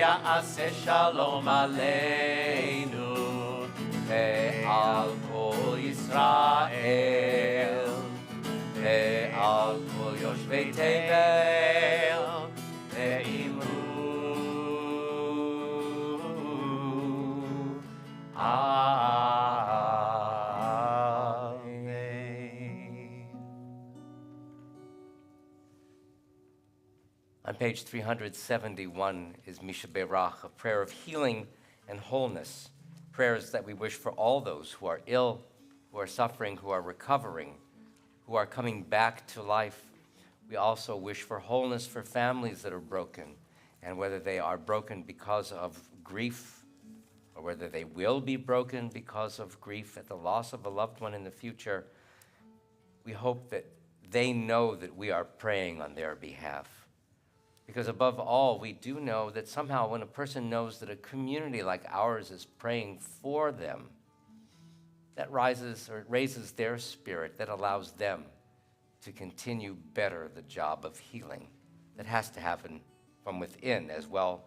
Ya'aseh shalom aleinu ve'al kol Yisrael ve'al kol yoshvei tevel ve'imru. Amen. On page 371 is Misha Berach, a prayer of healing and wholeness, prayers that we wish for all those who are ill, who are suffering, who are recovering, who are coming back to life. We also wish for wholeness for families that are broken, and whether they are broken because of grief or whether they will be broken because of grief at the loss of a loved one in the future, we hope that they know that we are praying on their behalf. Because above all, we do know that somehow when a person knows that a community like ours is praying for them, that raises their spirit, that allows them to continue better the job of healing that has to happen from within as well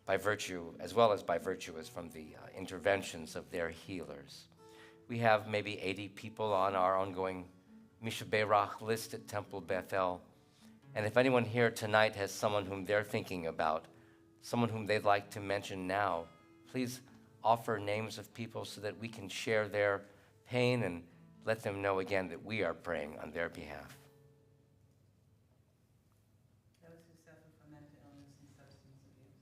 as by virtue as from the interventions of their healers. We have maybe 80 people on our ongoing Misha Berach list at Temple Bethel. And if anyone here tonight has someone whom they're thinking about, someone whom they'd like to mention now, please offer names of people so that we can share their pain and let them know again that we are praying on their behalf. Those who suffer from mental illness and substance abuse.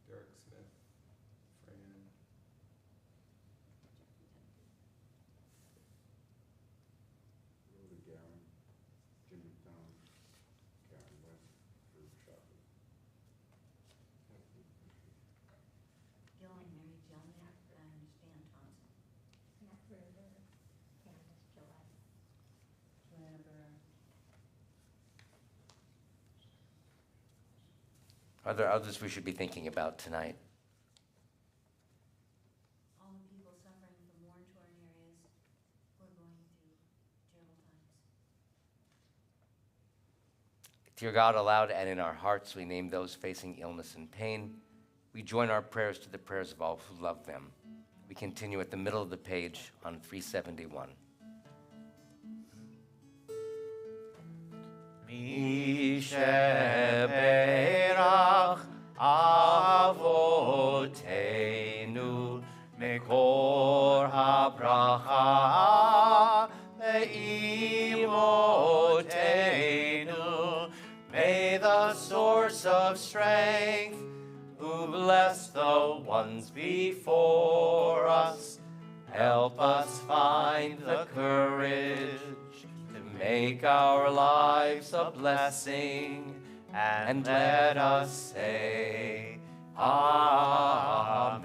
Derek Smith, Fran. Rhoda Gowan, Jim McDonald, Karen West, Drew Shabbat. Gilling, Mary Jelniak, and Stan Thompson. Joanna Burr. Are there others we should be thinking about tonight? All the people suffering from war-torn areas who are going through terrible times. Dear God, aloud and in our hearts, we name those facing illness and pain. We join our prayers to the prayers of all who love them. We continue at the middle of the page on 371. Misheberach Avotenu Mekor HaBracha Le'imotenu. May the source of strength, who bless the ones before us, help us find the courage to make our lives a blessing, and let us say, Amen.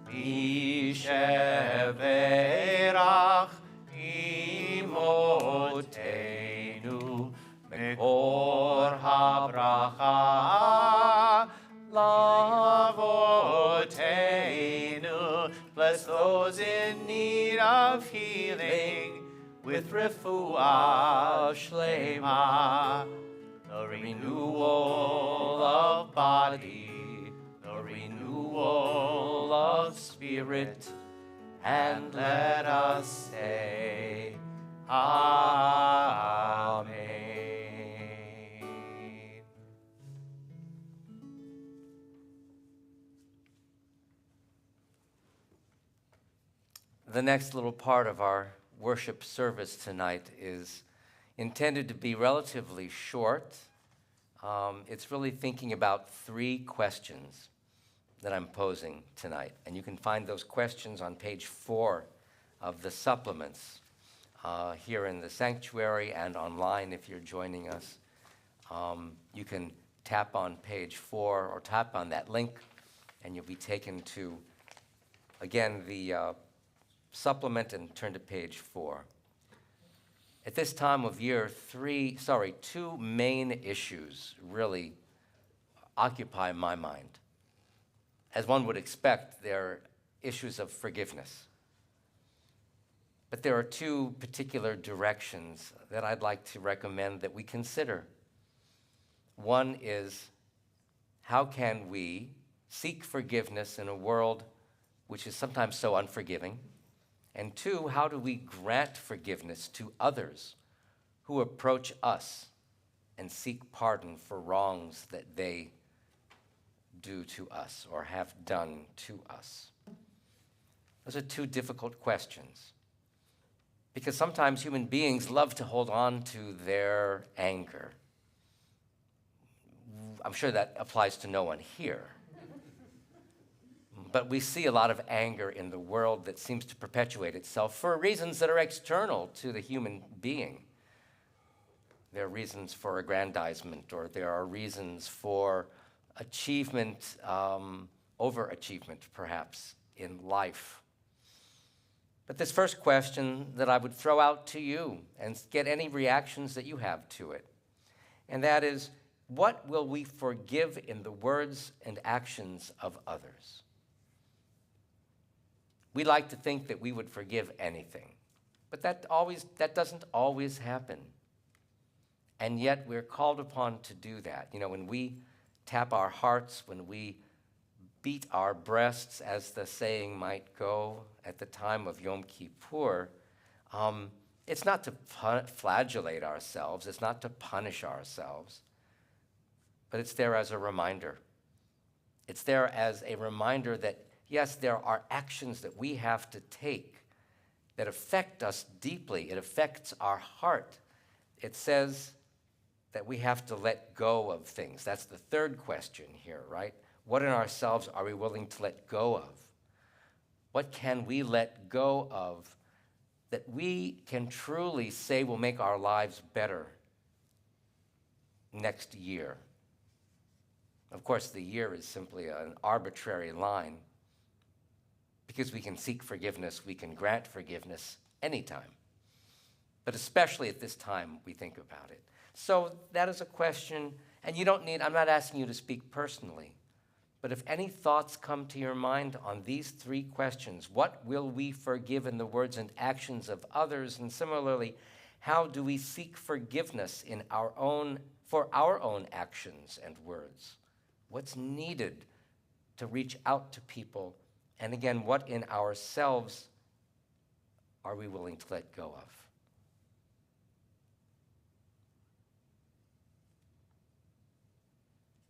Misheberach imotenu mekor habracha lavotenu. Bless those in need of healing with refuah shlema, the renewal of body, the renewal of spirit, and let us say, Amen. The next little part of our worship service tonight is intended to be relatively short. It's really thinking about 3 questions that I'm posing tonight. And you can find those questions on page 4 of the supplements here in the sanctuary and online if you're joining us. You can tap on page 4 or tap on that link and you'll be taken to, again, the supplement and turn to page 4. At this time of year, 2 main issues really occupy my mind. As one would expect, they're issues of forgiveness. But there are 2 particular directions that I'd like to recommend that we consider. One is, how can we seek forgiveness in a world which is sometimes so unforgiving? And two, how do we grant forgiveness to others who approach us and seek pardon for wrongs that they do to us or have done to us? Those are two difficult questions, because sometimes human beings love to hold on to their anger. I'm sure that applies to no one here. But we see a lot of anger in the world that seems to perpetuate itself for reasons that are external to the human being. There are reasons for aggrandizement, or there are reasons for achievement, overachievement perhaps, in life. But this first question that I would throw out to you and get any reactions that you have to it, and that is, what will we forgive in the words and actions of others? We like to think that we would forgive anything, but that doesn't always happen. And yet we're called upon to do that. You know, when we tap our hearts, when we beat our breasts, as the saying might go, at the time of Yom Kippur, it's not to flagellate ourselves, it's not to punish ourselves, but it's there as a reminder. It's there as a reminder that, yes, there are actions that we have to take that affect us deeply. It affects our heart. It says that we have to let go of things. That's the third question here, right? What in ourselves are we willing to let go of? What can we let go of that we can truly say will make our lives better next year? Of course, the year is simply an arbitrary line, because we can seek forgiveness, we can grant forgiveness anytime. But especially at this time, we think about it. So that is a question, and you don't need, I'm not asking you to speak personally, but if any thoughts come to your mind on these three questions, what will we forgive in the words and actions of others? And similarly, how do we seek forgiveness for our own actions and words? What's needed to reach out to people? And again, what in ourselves are we willing to let go of?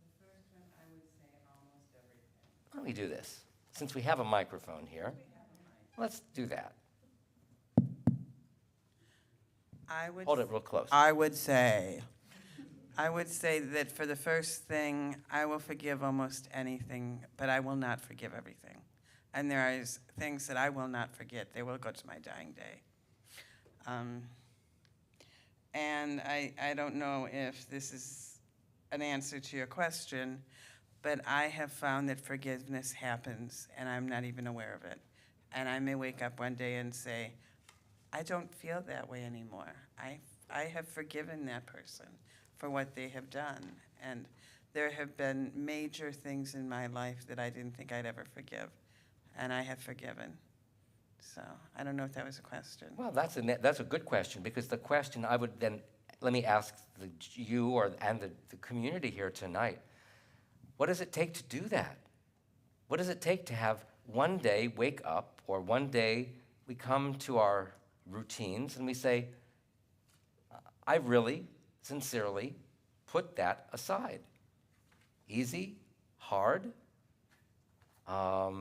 The first one, I would say almost everything. Why don't we do this? Since we have a microphone here, let's do that. Hold it real close. I would say that for the first thing, I will forgive almost anything, but I will not forgive everything. And there are things that I will not forget. They will go to my dying day. And I don't know if this is an answer to your question, but I have found that forgiveness happens, and I'm not even aware of it. And I may wake up one day and say, I don't feel that way anymore. I have forgiven that person for what they have done. And there have been major things in my life that I didn't think I'd ever forgive, and I have forgiven. So I don't know if that was a question. Well, that's a good question, because the question I would then, let me ask you and the community here tonight, what does it take to do that? What does it take to have one day wake up, or one day we come to our routines and we say, I really, sincerely put that aside? Easy, hard, a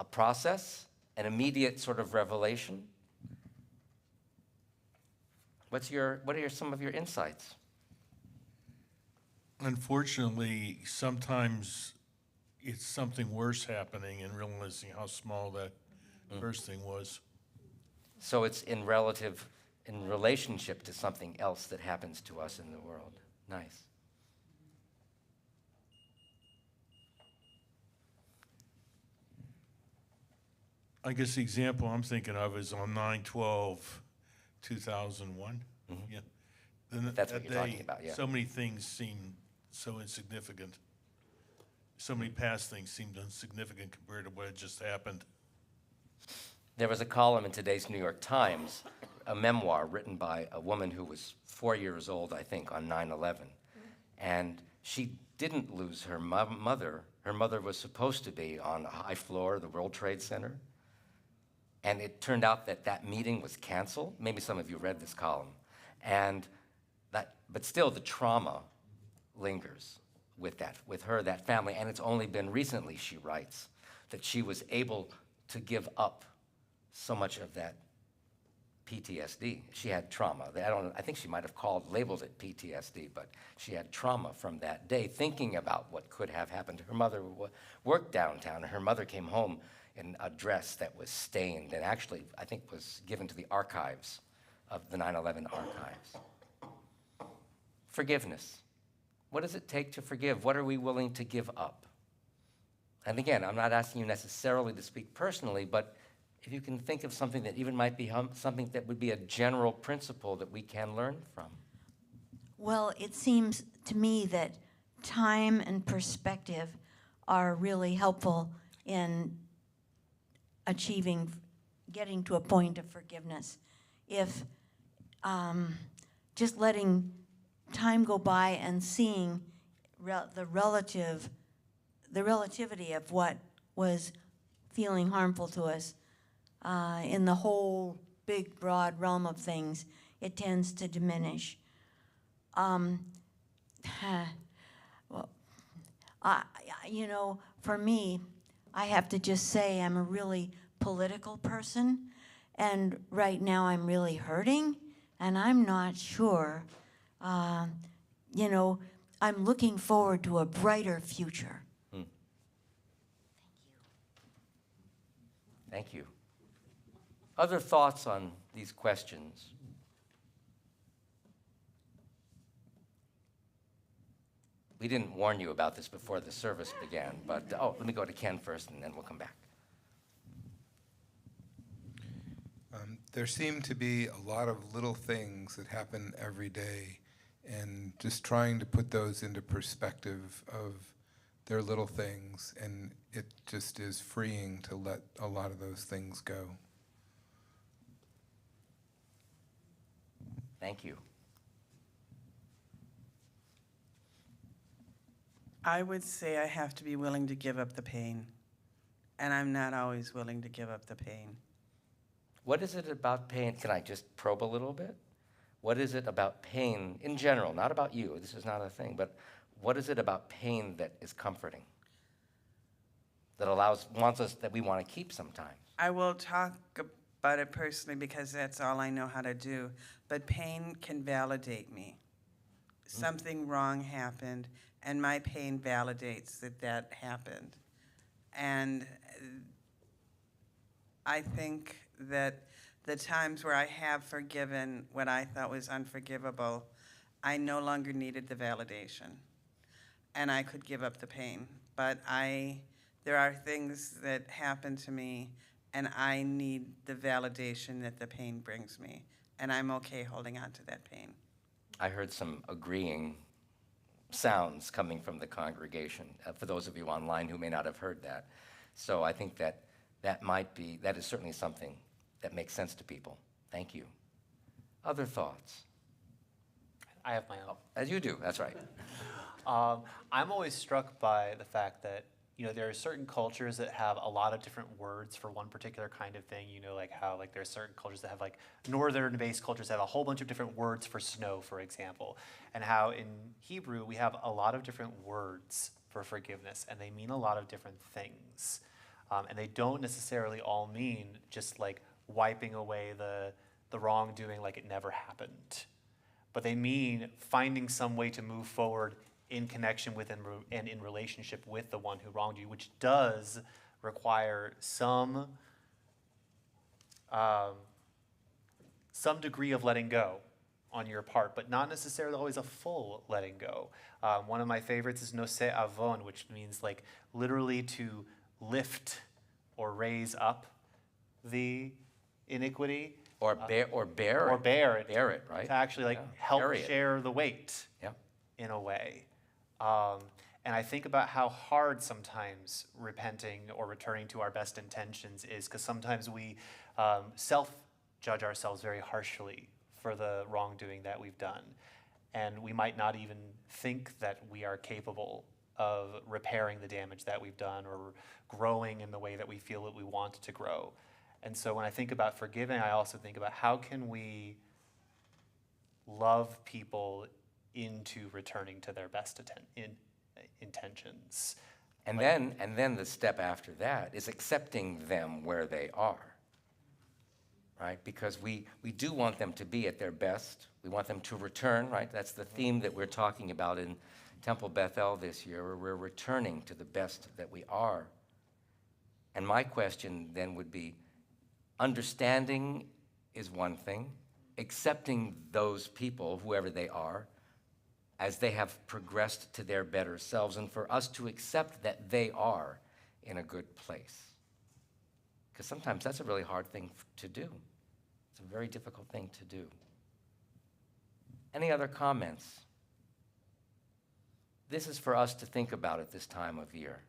process, an immediate sort of revelation? What are some of your insights? Unfortunately, sometimes it's something worse happening and realizing how small that first thing was. So it's in relationship to something else that happens to us in the world. Nice. I guess the example I'm thinking of is on 9/12/2001. Yeah. That's what you're talking about, yeah. So many things seemed so insignificant. So many past things seemed insignificant compared to what had just happened. There was a column in today's New York Times, a memoir written by a woman who was 4 years old, I think, on 9/11. And she didn't lose her mother. Her mother was supposed to be on a high floor of the World Trade Center. And it turned out that that meeting was canceled. Maybe some of you read this column. But still, the trauma lingers with her, that family. And it's only been recently, she writes, that she was able to give up so much of that PTSD. She had trauma. I think she might have labeled it PTSD, but she had trauma from that day, thinking about what could have happened. Her mother worked downtown, and her mother came home in a dress that was stained and actually, I think, was given to the archives of the 9/11 archives. Forgiveness. What does it take to forgive? What are we willing to give up? And again, I'm not asking you necessarily to speak personally, but if you can think of something that even might be something that would be a general principle that we can learn from. Well, it seems to me that time and perspective are really helpful in getting to a point of forgiveness. If just letting time go by and seeing the relativity of what was feeling harmful to us in the whole big, broad realm of things, it tends to diminish. For me, I have to just say I'm a really political person, and right now I'm really hurting, and I'm not sure. I'm looking forward to a brighter future. Thank you. Other thoughts on these questions? We didn't warn you about this before the service began, but let me go to Ken first, and then we'll come back. There seem to be a lot of little things that happen every day, and just trying to put those into perspective of their little things, and it just is freeing to let a lot of those things go. Thank you. I would say I have to be willing to give up the pain, and I'm not always willing to give up the pain. What is it about pain? Can I just probe a little bit? What is it about pain in general, not about you, this is not a thing, but what is it about pain that is comforting? That that we want to keep sometimes? I will talk about it personally because that's all I know how to do, but pain can validate me. Something wrong happened, and my pain validates that happened. And I think that the times where I have forgiven what I thought was unforgivable, I no longer needed the validation, and I could give up the pain. But there are things that happen to me, and I need the validation that the pain brings me, and I'm okay holding on to that pain. I heard some agreeing sounds coming from the congregation, for those of you online who may not have heard that. So I think that is certainly something that makes sense to people. Thank you. Other thoughts? I have my own. As you do, that's right. I'm always struck by the fact that, there are certain cultures that have a lot of different words for one particular kind of thing, like how there are certain cultures that have northern-based cultures that have a whole bunch of different words for snow, for example, and how in Hebrew we have a lot of different words for forgiveness, and they mean a lot of different things. And they don't necessarily all mean just wiping away the wrongdoing like it never happened. But they mean finding some way to move forward in connection with and in relationship with the one who wronged you, which does require some degree of letting go on your part, but not necessarily always a full letting go. One of my favorites is noseh avon, which means literally to lift or raise up the iniquity. Or bear it, right? To actually help share the weight in a way. And I think about how hard sometimes repenting or returning to our best intentions is, because sometimes we self-judge ourselves very harshly for the wrongdoing that we've done. And we might not even think that we are capable of repairing the damage that we've done or growing in the way that we feel that we want to grow. And so when I think about forgiving, I also think about how can we love people into returning to their best intentions. And then the step after that is accepting them where they are, right? Because we do want them to be at their best. We want them to return, right? That's the theme that we're talking about in Temple Bethel this year, where we're returning to the best that we are. And my question then would be, understanding is one thing, accepting those people, whoever they are, as they have progressed to their better selves, and for us to accept that they are in a good place. Because sometimes that's a really hard thing to do. It's a very difficult thing to do. Any other comments? This is for us to think about at this time of year.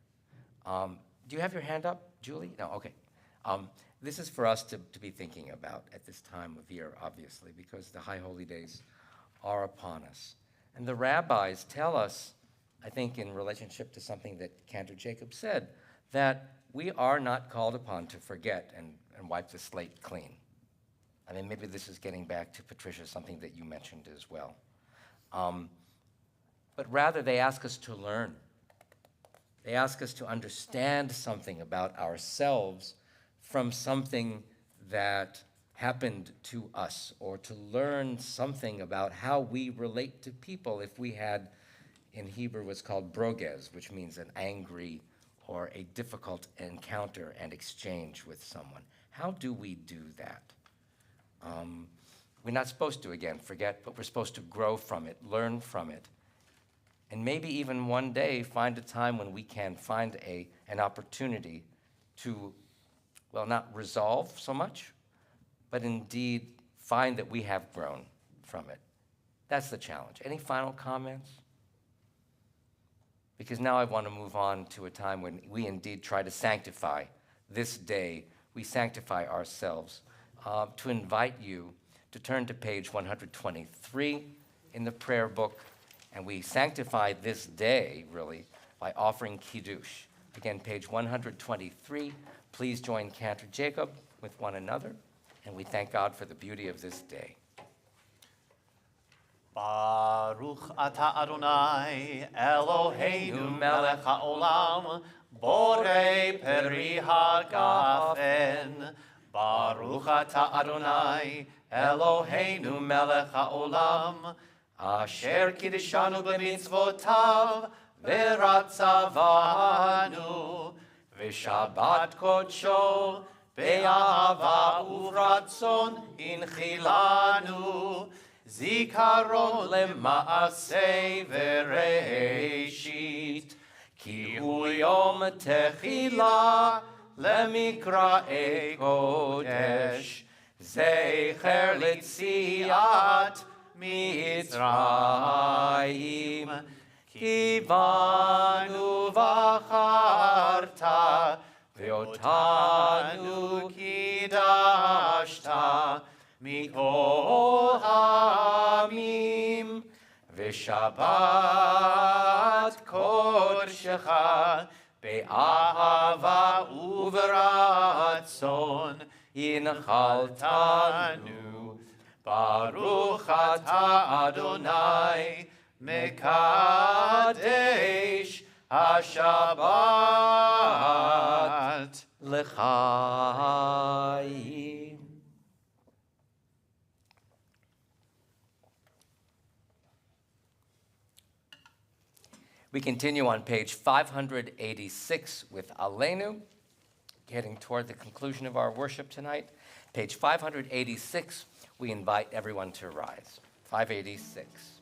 Do you have your hand up, Julie? No, okay. This is for us to be thinking about at this time of year, obviously, because the high holy days are upon us. And the rabbis tell us, I think in relationship to something that Cantor Jacob said, that we are not called upon to forget and wipe the slate clean. I mean, maybe this is getting back to Patricia, something that you mentioned as well. But rather, they ask us to learn. They ask us to understand something about ourselves from something that happened to us, or to learn something about how we relate to people. If we had, in Hebrew, what's called brogez, which means an angry or a difficult encounter and exchange with someone. How do we do that? We're not supposed to, again, forget, but we're supposed to grow from it, learn from it, and maybe even one day find a time when we can find an opportunity to, well, not resolve so much, but indeed find that we have grown from it. That's the challenge. Any final comments? Because now I want to move on to a time when we indeed try to sanctify this day. We sanctify ourselves. To invite you to turn to page 123 in the prayer book, and we sanctify this day, really, by offering Kiddush. Again, page 123. Please join Cantor Jacob with one another, and we thank God for the beauty of this day. Baruch ata Adonai Eloheinu melech haolam borei peri hagafen. Baruch ata Adonai Eloheinu melech haolam asher kiddishanu b'mitzvotav v'ratzavanu v'shabbat kodsho be'ahava uvratzon inchilanu zikaron lema'aseh v'reishit ki hu yom techila lemikra'ei kodesh zecher litziat mitzrayim ki banu v'charta ve'otanu kidashta mikol hamim v'shabbat kodshecha be'ahava uvratzon inchaltanu. Baruch ata Adonai mekadesh hashabbat l'chaim. We continue on page 586 with Aleinu, getting toward the conclusion of our worship tonight. Page 586, we invite everyone to rise. 586.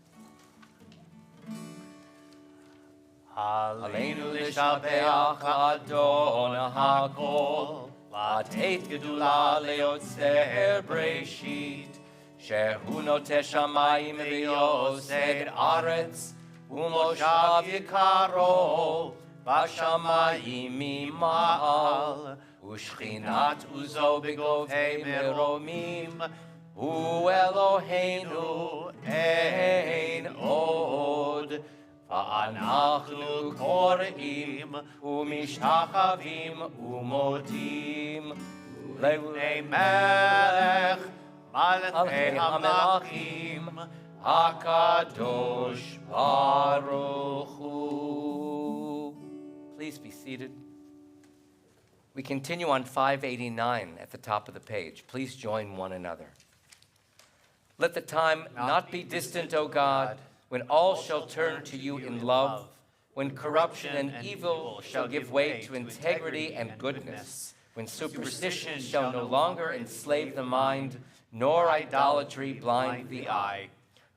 Aleinu l'shabeach Adon hakol, lateit gedula leotzer breshit, shehu noteh shamayim v'yosed aretz, ומושב יקרו בשמיים ממעל ושכינת עוזו בגובי מרומים hu Eloheinu ein od, va'anachnu kore'im u'mishtachavim u'modim lefnei melech malchei hamelachim hakadosh baruch hu. Please be seated. We continue on 589 at the top of the page. Please join one another. Let the time not be distant, O God, when all shall turn to you in love, when corruption and evil shall give way to integrity and goodness, when superstition shall no longer enslave the mind, nor idolatry blind the eye.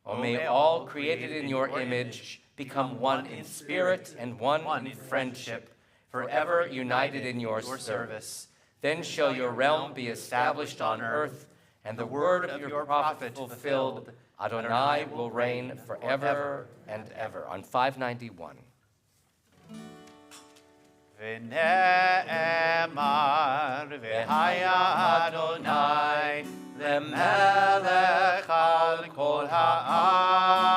O may all created in your image become one in spirit and one in friendship, forever united in your service. Then shall your realm be established on earth, and the word of your prophet fulfilled. Adonai will reign forever and ever. On 591. V'ne'emar v'haya Adonai lemelech al kol haaretz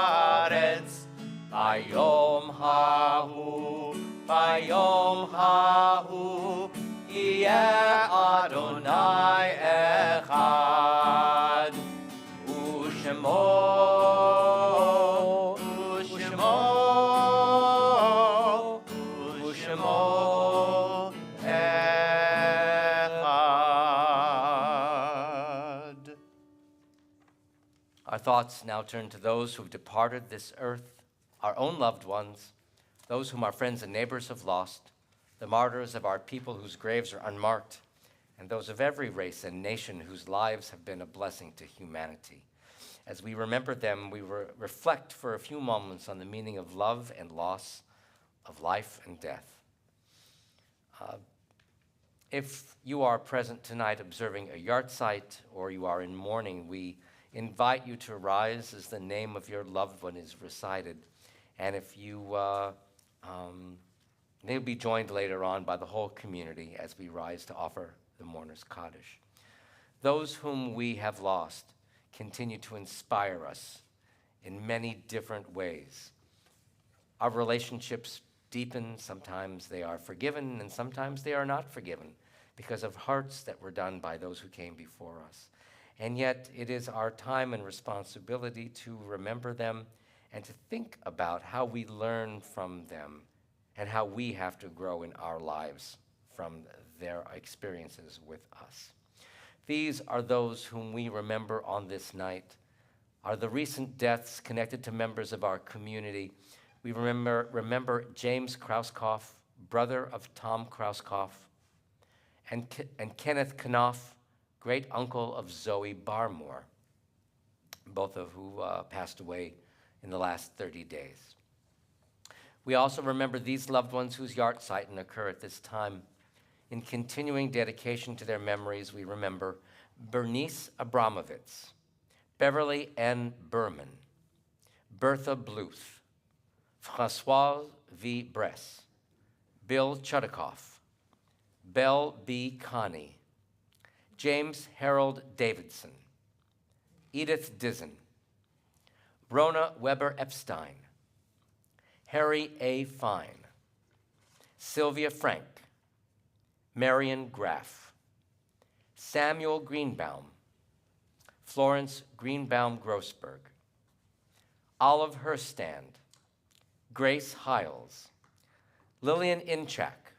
bayom hahu yeh Adonai echad u'shemo echad. Our thoughts now turn to those who've departed this earth, our own loved ones, those whom our friends and neighbors have lost, the martyrs of our people whose graves are unmarked, and those of every race and nation whose lives have been a blessing to humanity. As we remember them, we reflect for a few moments on the meaning of love and loss, of life and death. If you are present tonight observing a yahrzeit or you are in mourning, we invite you to rise as the name of your loved one is recited. And if you, they'll be joined later on by the whole community as we rise to offer the mourner's Kaddish. Those whom we have lost continue to inspire us in many different ways. Our relationships deepen, sometimes they are forgiven, and sometimes they are not forgiven because of hearts that were done by those who came before us. And yet it is our time and responsibility to remember them and to think about how we learn from them and how we have to grow in our lives from their experiences with us. These are those whom we remember on this night, are the recent deaths connected to members of our community. We remember James Krauskopf, brother of Tom Krauskopf, and Kenneth Knopf, great uncle of Zoe Barmore, both of who passed away in the last 30 days. We also remember these loved ones whose yahrzeit occur at this time. In continuing dedication to their memories, we remember Bernice Abramovitz, Beverly N. Berman, Bertha Bluth, François V. Bress, Bill Chudikoff, Belle B. Connie, James Harold Davidson, Edith Dizen, Rona Weber Epstein, Harry A. Fine, Sylvia Frank, Marion Graff, Samuel Greenbaum, Florence Greenbaum Grossberg, Olive Herstand, Grace Hiles, Lillian Inchak,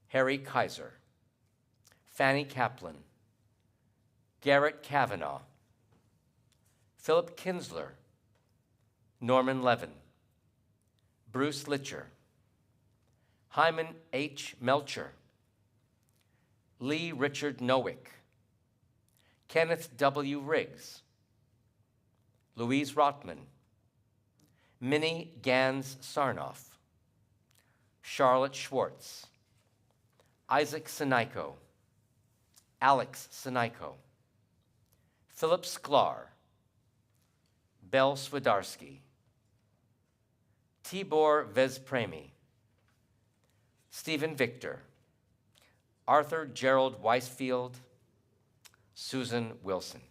Harry Kaiser, Fanny Kaplan, Garrett Kavanaugh, Philip Kinsler, Norman Levin, Bruce Litcher, Hyman H. Melcher, Lee Richard Nowick, Kenneth W. Riggs, Louise Rotman, Minnie Gans Sarnoff, Charlotte Schwartz, Isaac Siniko, Alex Siniko, Philip Sklar, Belle Swidarski, Tibor Vespremi, Stephen Victor, Arthur Gerald Weisfield, Susan Wilson.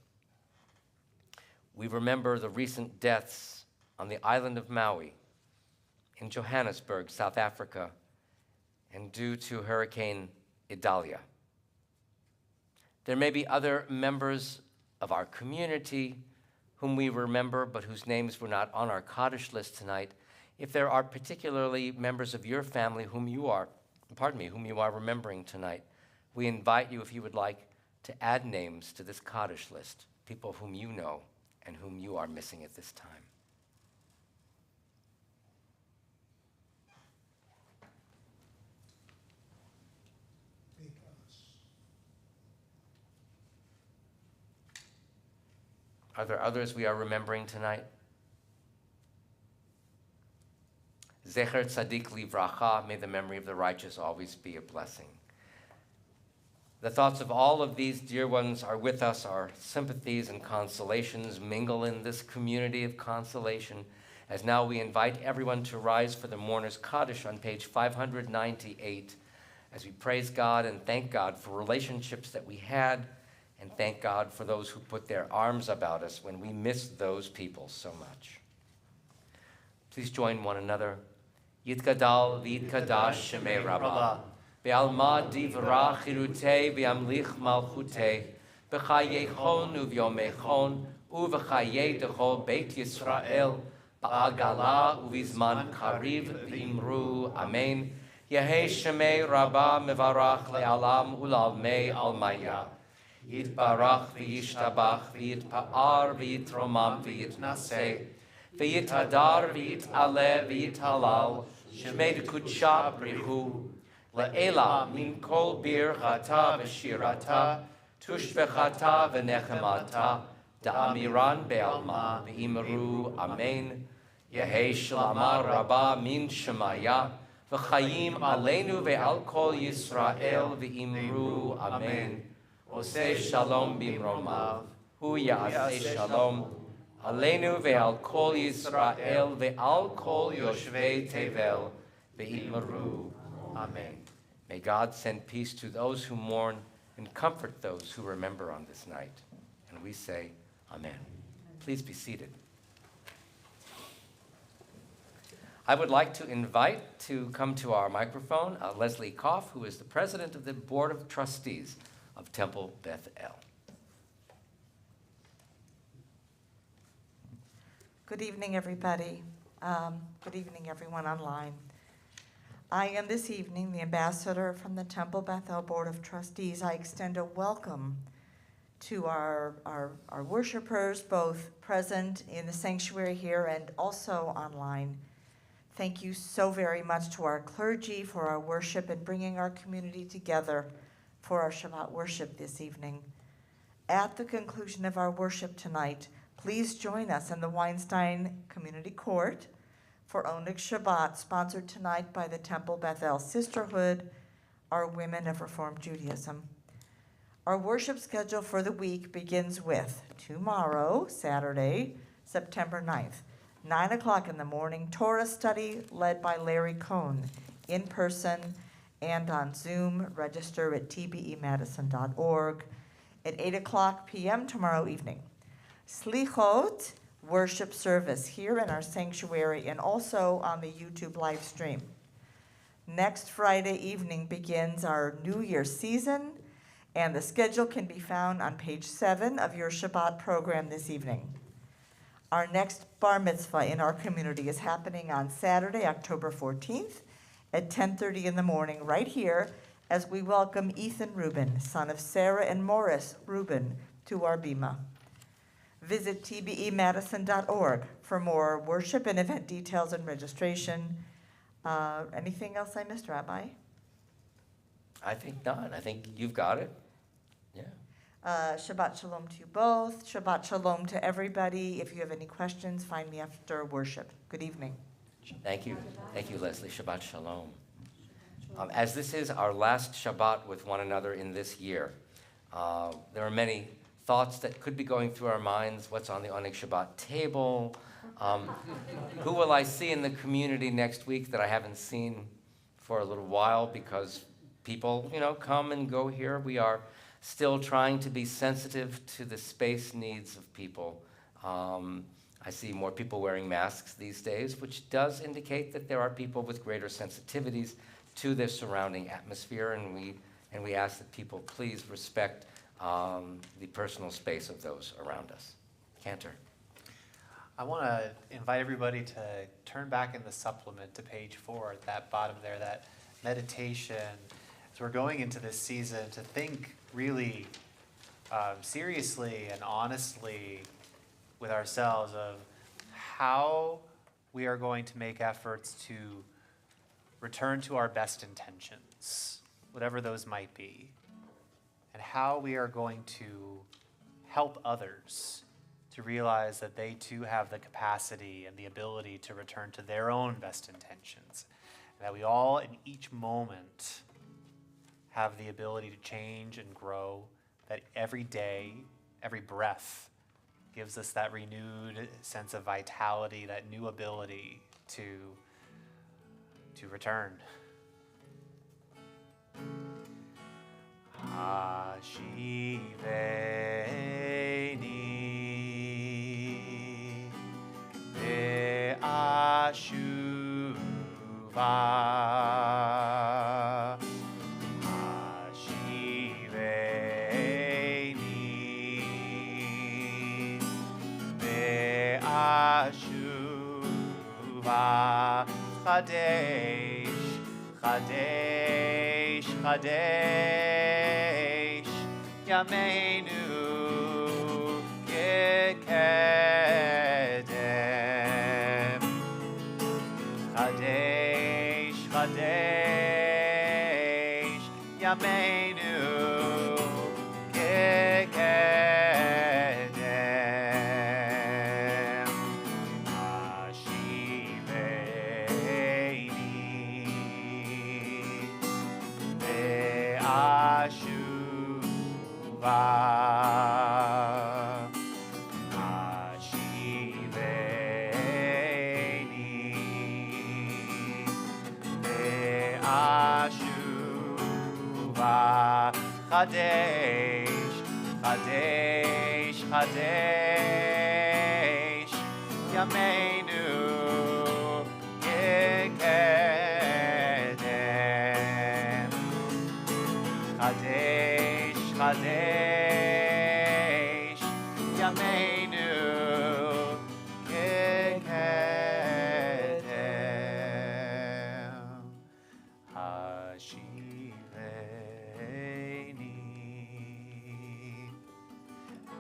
we remember the recent deaths on the island of Maui, in Johannesburg, South Africa, and due to Hurricane Idalia. There may be other members of our community whom we remember but whose names were not on our Kaddish list tonight. If there are particularly members of your family whom you are remembering tonight, we invite you, if you would like, to add names to this Kaddish list, people whom you know and whom you are missing at this time. Are there others we are remembering tonight? Zecher Tzadik Livracha, may the memory of the righteous always be a blessing. The thoughts of all of these dear ones are with us. Our sympathies and consolations mingle in this community of consolation, as now we invite everyone to rise for the mourner's Kaddish on page 598, as we praise God and thank God for relationships that we had, and thank God for those who put their arms about us when we miss those people so much. Please join one another. Yitgadal v'yitkadash shemei Rabbah. Be'alma divra chirutei v'yamlich malchutei. B'chayechon u'vyomechon u'v'chayei dechol Beit Yisrael. Ba'agala u'vizman kariv v'imru. Amen. Yehei shemei Rabbah mevarach le'alam u'lalmei almaya. Yitbarach v'yishtabach v'yitpa'ar v'yitromam v'yitnaseh. V'yitadar v'yit'aleh v'yithalal. Shemei d'kudsha brihu. Le'ela min kol bir chata v'shirata. Tushvechata v'nechemata. Da'amiran be'alma v'imru. Amen. Yehei shlama rabba min shemaya. V'chayim aleinu ve'al kol Yisrael v'imru. Amen. Oseh shalom bimromav, hu ya'aseh shalom, aleinu ve'al kol Yisrael ve'al kol yoshvei tevel ve'imru. Amen. May God send peace to those who mourn and comfort those who remember on this night. And we say, Amen. Please be seated. I would like to invite to come to our microphone Leslie Koff, who is the president of the Board of Trustees of Temple Beth El. Good evening, everybody. Good evening, everyone online. I am this evening the ambassador from the Temple Beth El Board of Trustees. I extend a welcome to our worshipers, both present in the sanctuary here and also online. Thank you so very much to our clergy for our worship and bringing our community together for our Shabbat worship this evening. At the conclusion of our worship tonight, please join us in the Weinstein Community Court for Oneg Shabbat, sponsored tonight by the Temple Beth El Sisterhood, our Women of Reformed Judaism. Our worship schedule for the week begins with tomorrow, Saturday, September 9th, 9 o'clock in the morning, Torah study led by Larry Cohn, in person and on Zoom. Register at tbemadison.org. At 8 o'clock p.m. tomorrow evening, Slichot worship service here in our sanctuary and also on the YouTube live stream. Next Friday evening begins our New Year season, and the schedule can be found on page 7 of your Shabbat program this evening. Our next bar mitzvah in our community is happening on Saturday, October 14th at 10:30 in the morning right here as we welcome Ethan Rubin, son of Sarah and Morris Rubin, to our bima. Visit tbemadison.org for more worship and event details and registration. Anything else I missed, Rabbi? I think not. I think you've got it. Yeah. Shabbat Shalom to you both. Shabbat Shalom to everybody. If you have any questions, find me after worship. Good evening. Thank you. Thank you, Leslie. Shabbat Shalom. As this is our last Shabbat with one another in this year, there are many thoughts that could be going through our minds. What's on the Oneg Shabbat table? Who will I see in the community next week that I haven't seen for a little while, because people, come and go here. We are still trying to be sensitive to the space needs of people I see more people wearing masks these days, which does indicate that there are people with greater sensitivities to their surrounding atmosphere, and we ask that people please respect the personal space of those around us. Cantor. I want to invite everybody to turn back in the supplement to page 4 at that bottom there, that meditation. As we're going into this season, to think really seriously and honestly with ourselves of how we are going to make efforts to return to our best intentions, whatever those might be, and how we are going to help others to realize that they too have the capacity and the ability to return to their own best intentions. And that we all, in each moment, have the ability to change and grow, that every day, every breath gives us that renewed sense of vitality, that new ability to return. Hashiveni be'ashuva. Hashiveni be'ashuva. Chadesh, Chadesh, Chadesh, Yameinu Kekedem. Chadesh, Chadesh, Yameinu Kekedem. Chadesh, Chadesh, Chadesh, Yameinu Kekedem. Chadesh, Chadesh, Yameinu Kekedem. Hashiveni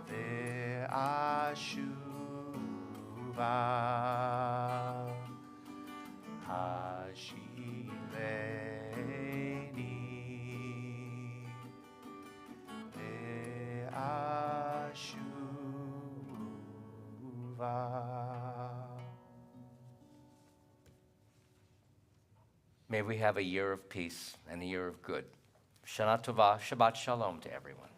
ve'ashuva. Hashiveni ve'ashuva. May we have a year of peace and a year of good. Shana Tova, Shabbat Shalom to everyone.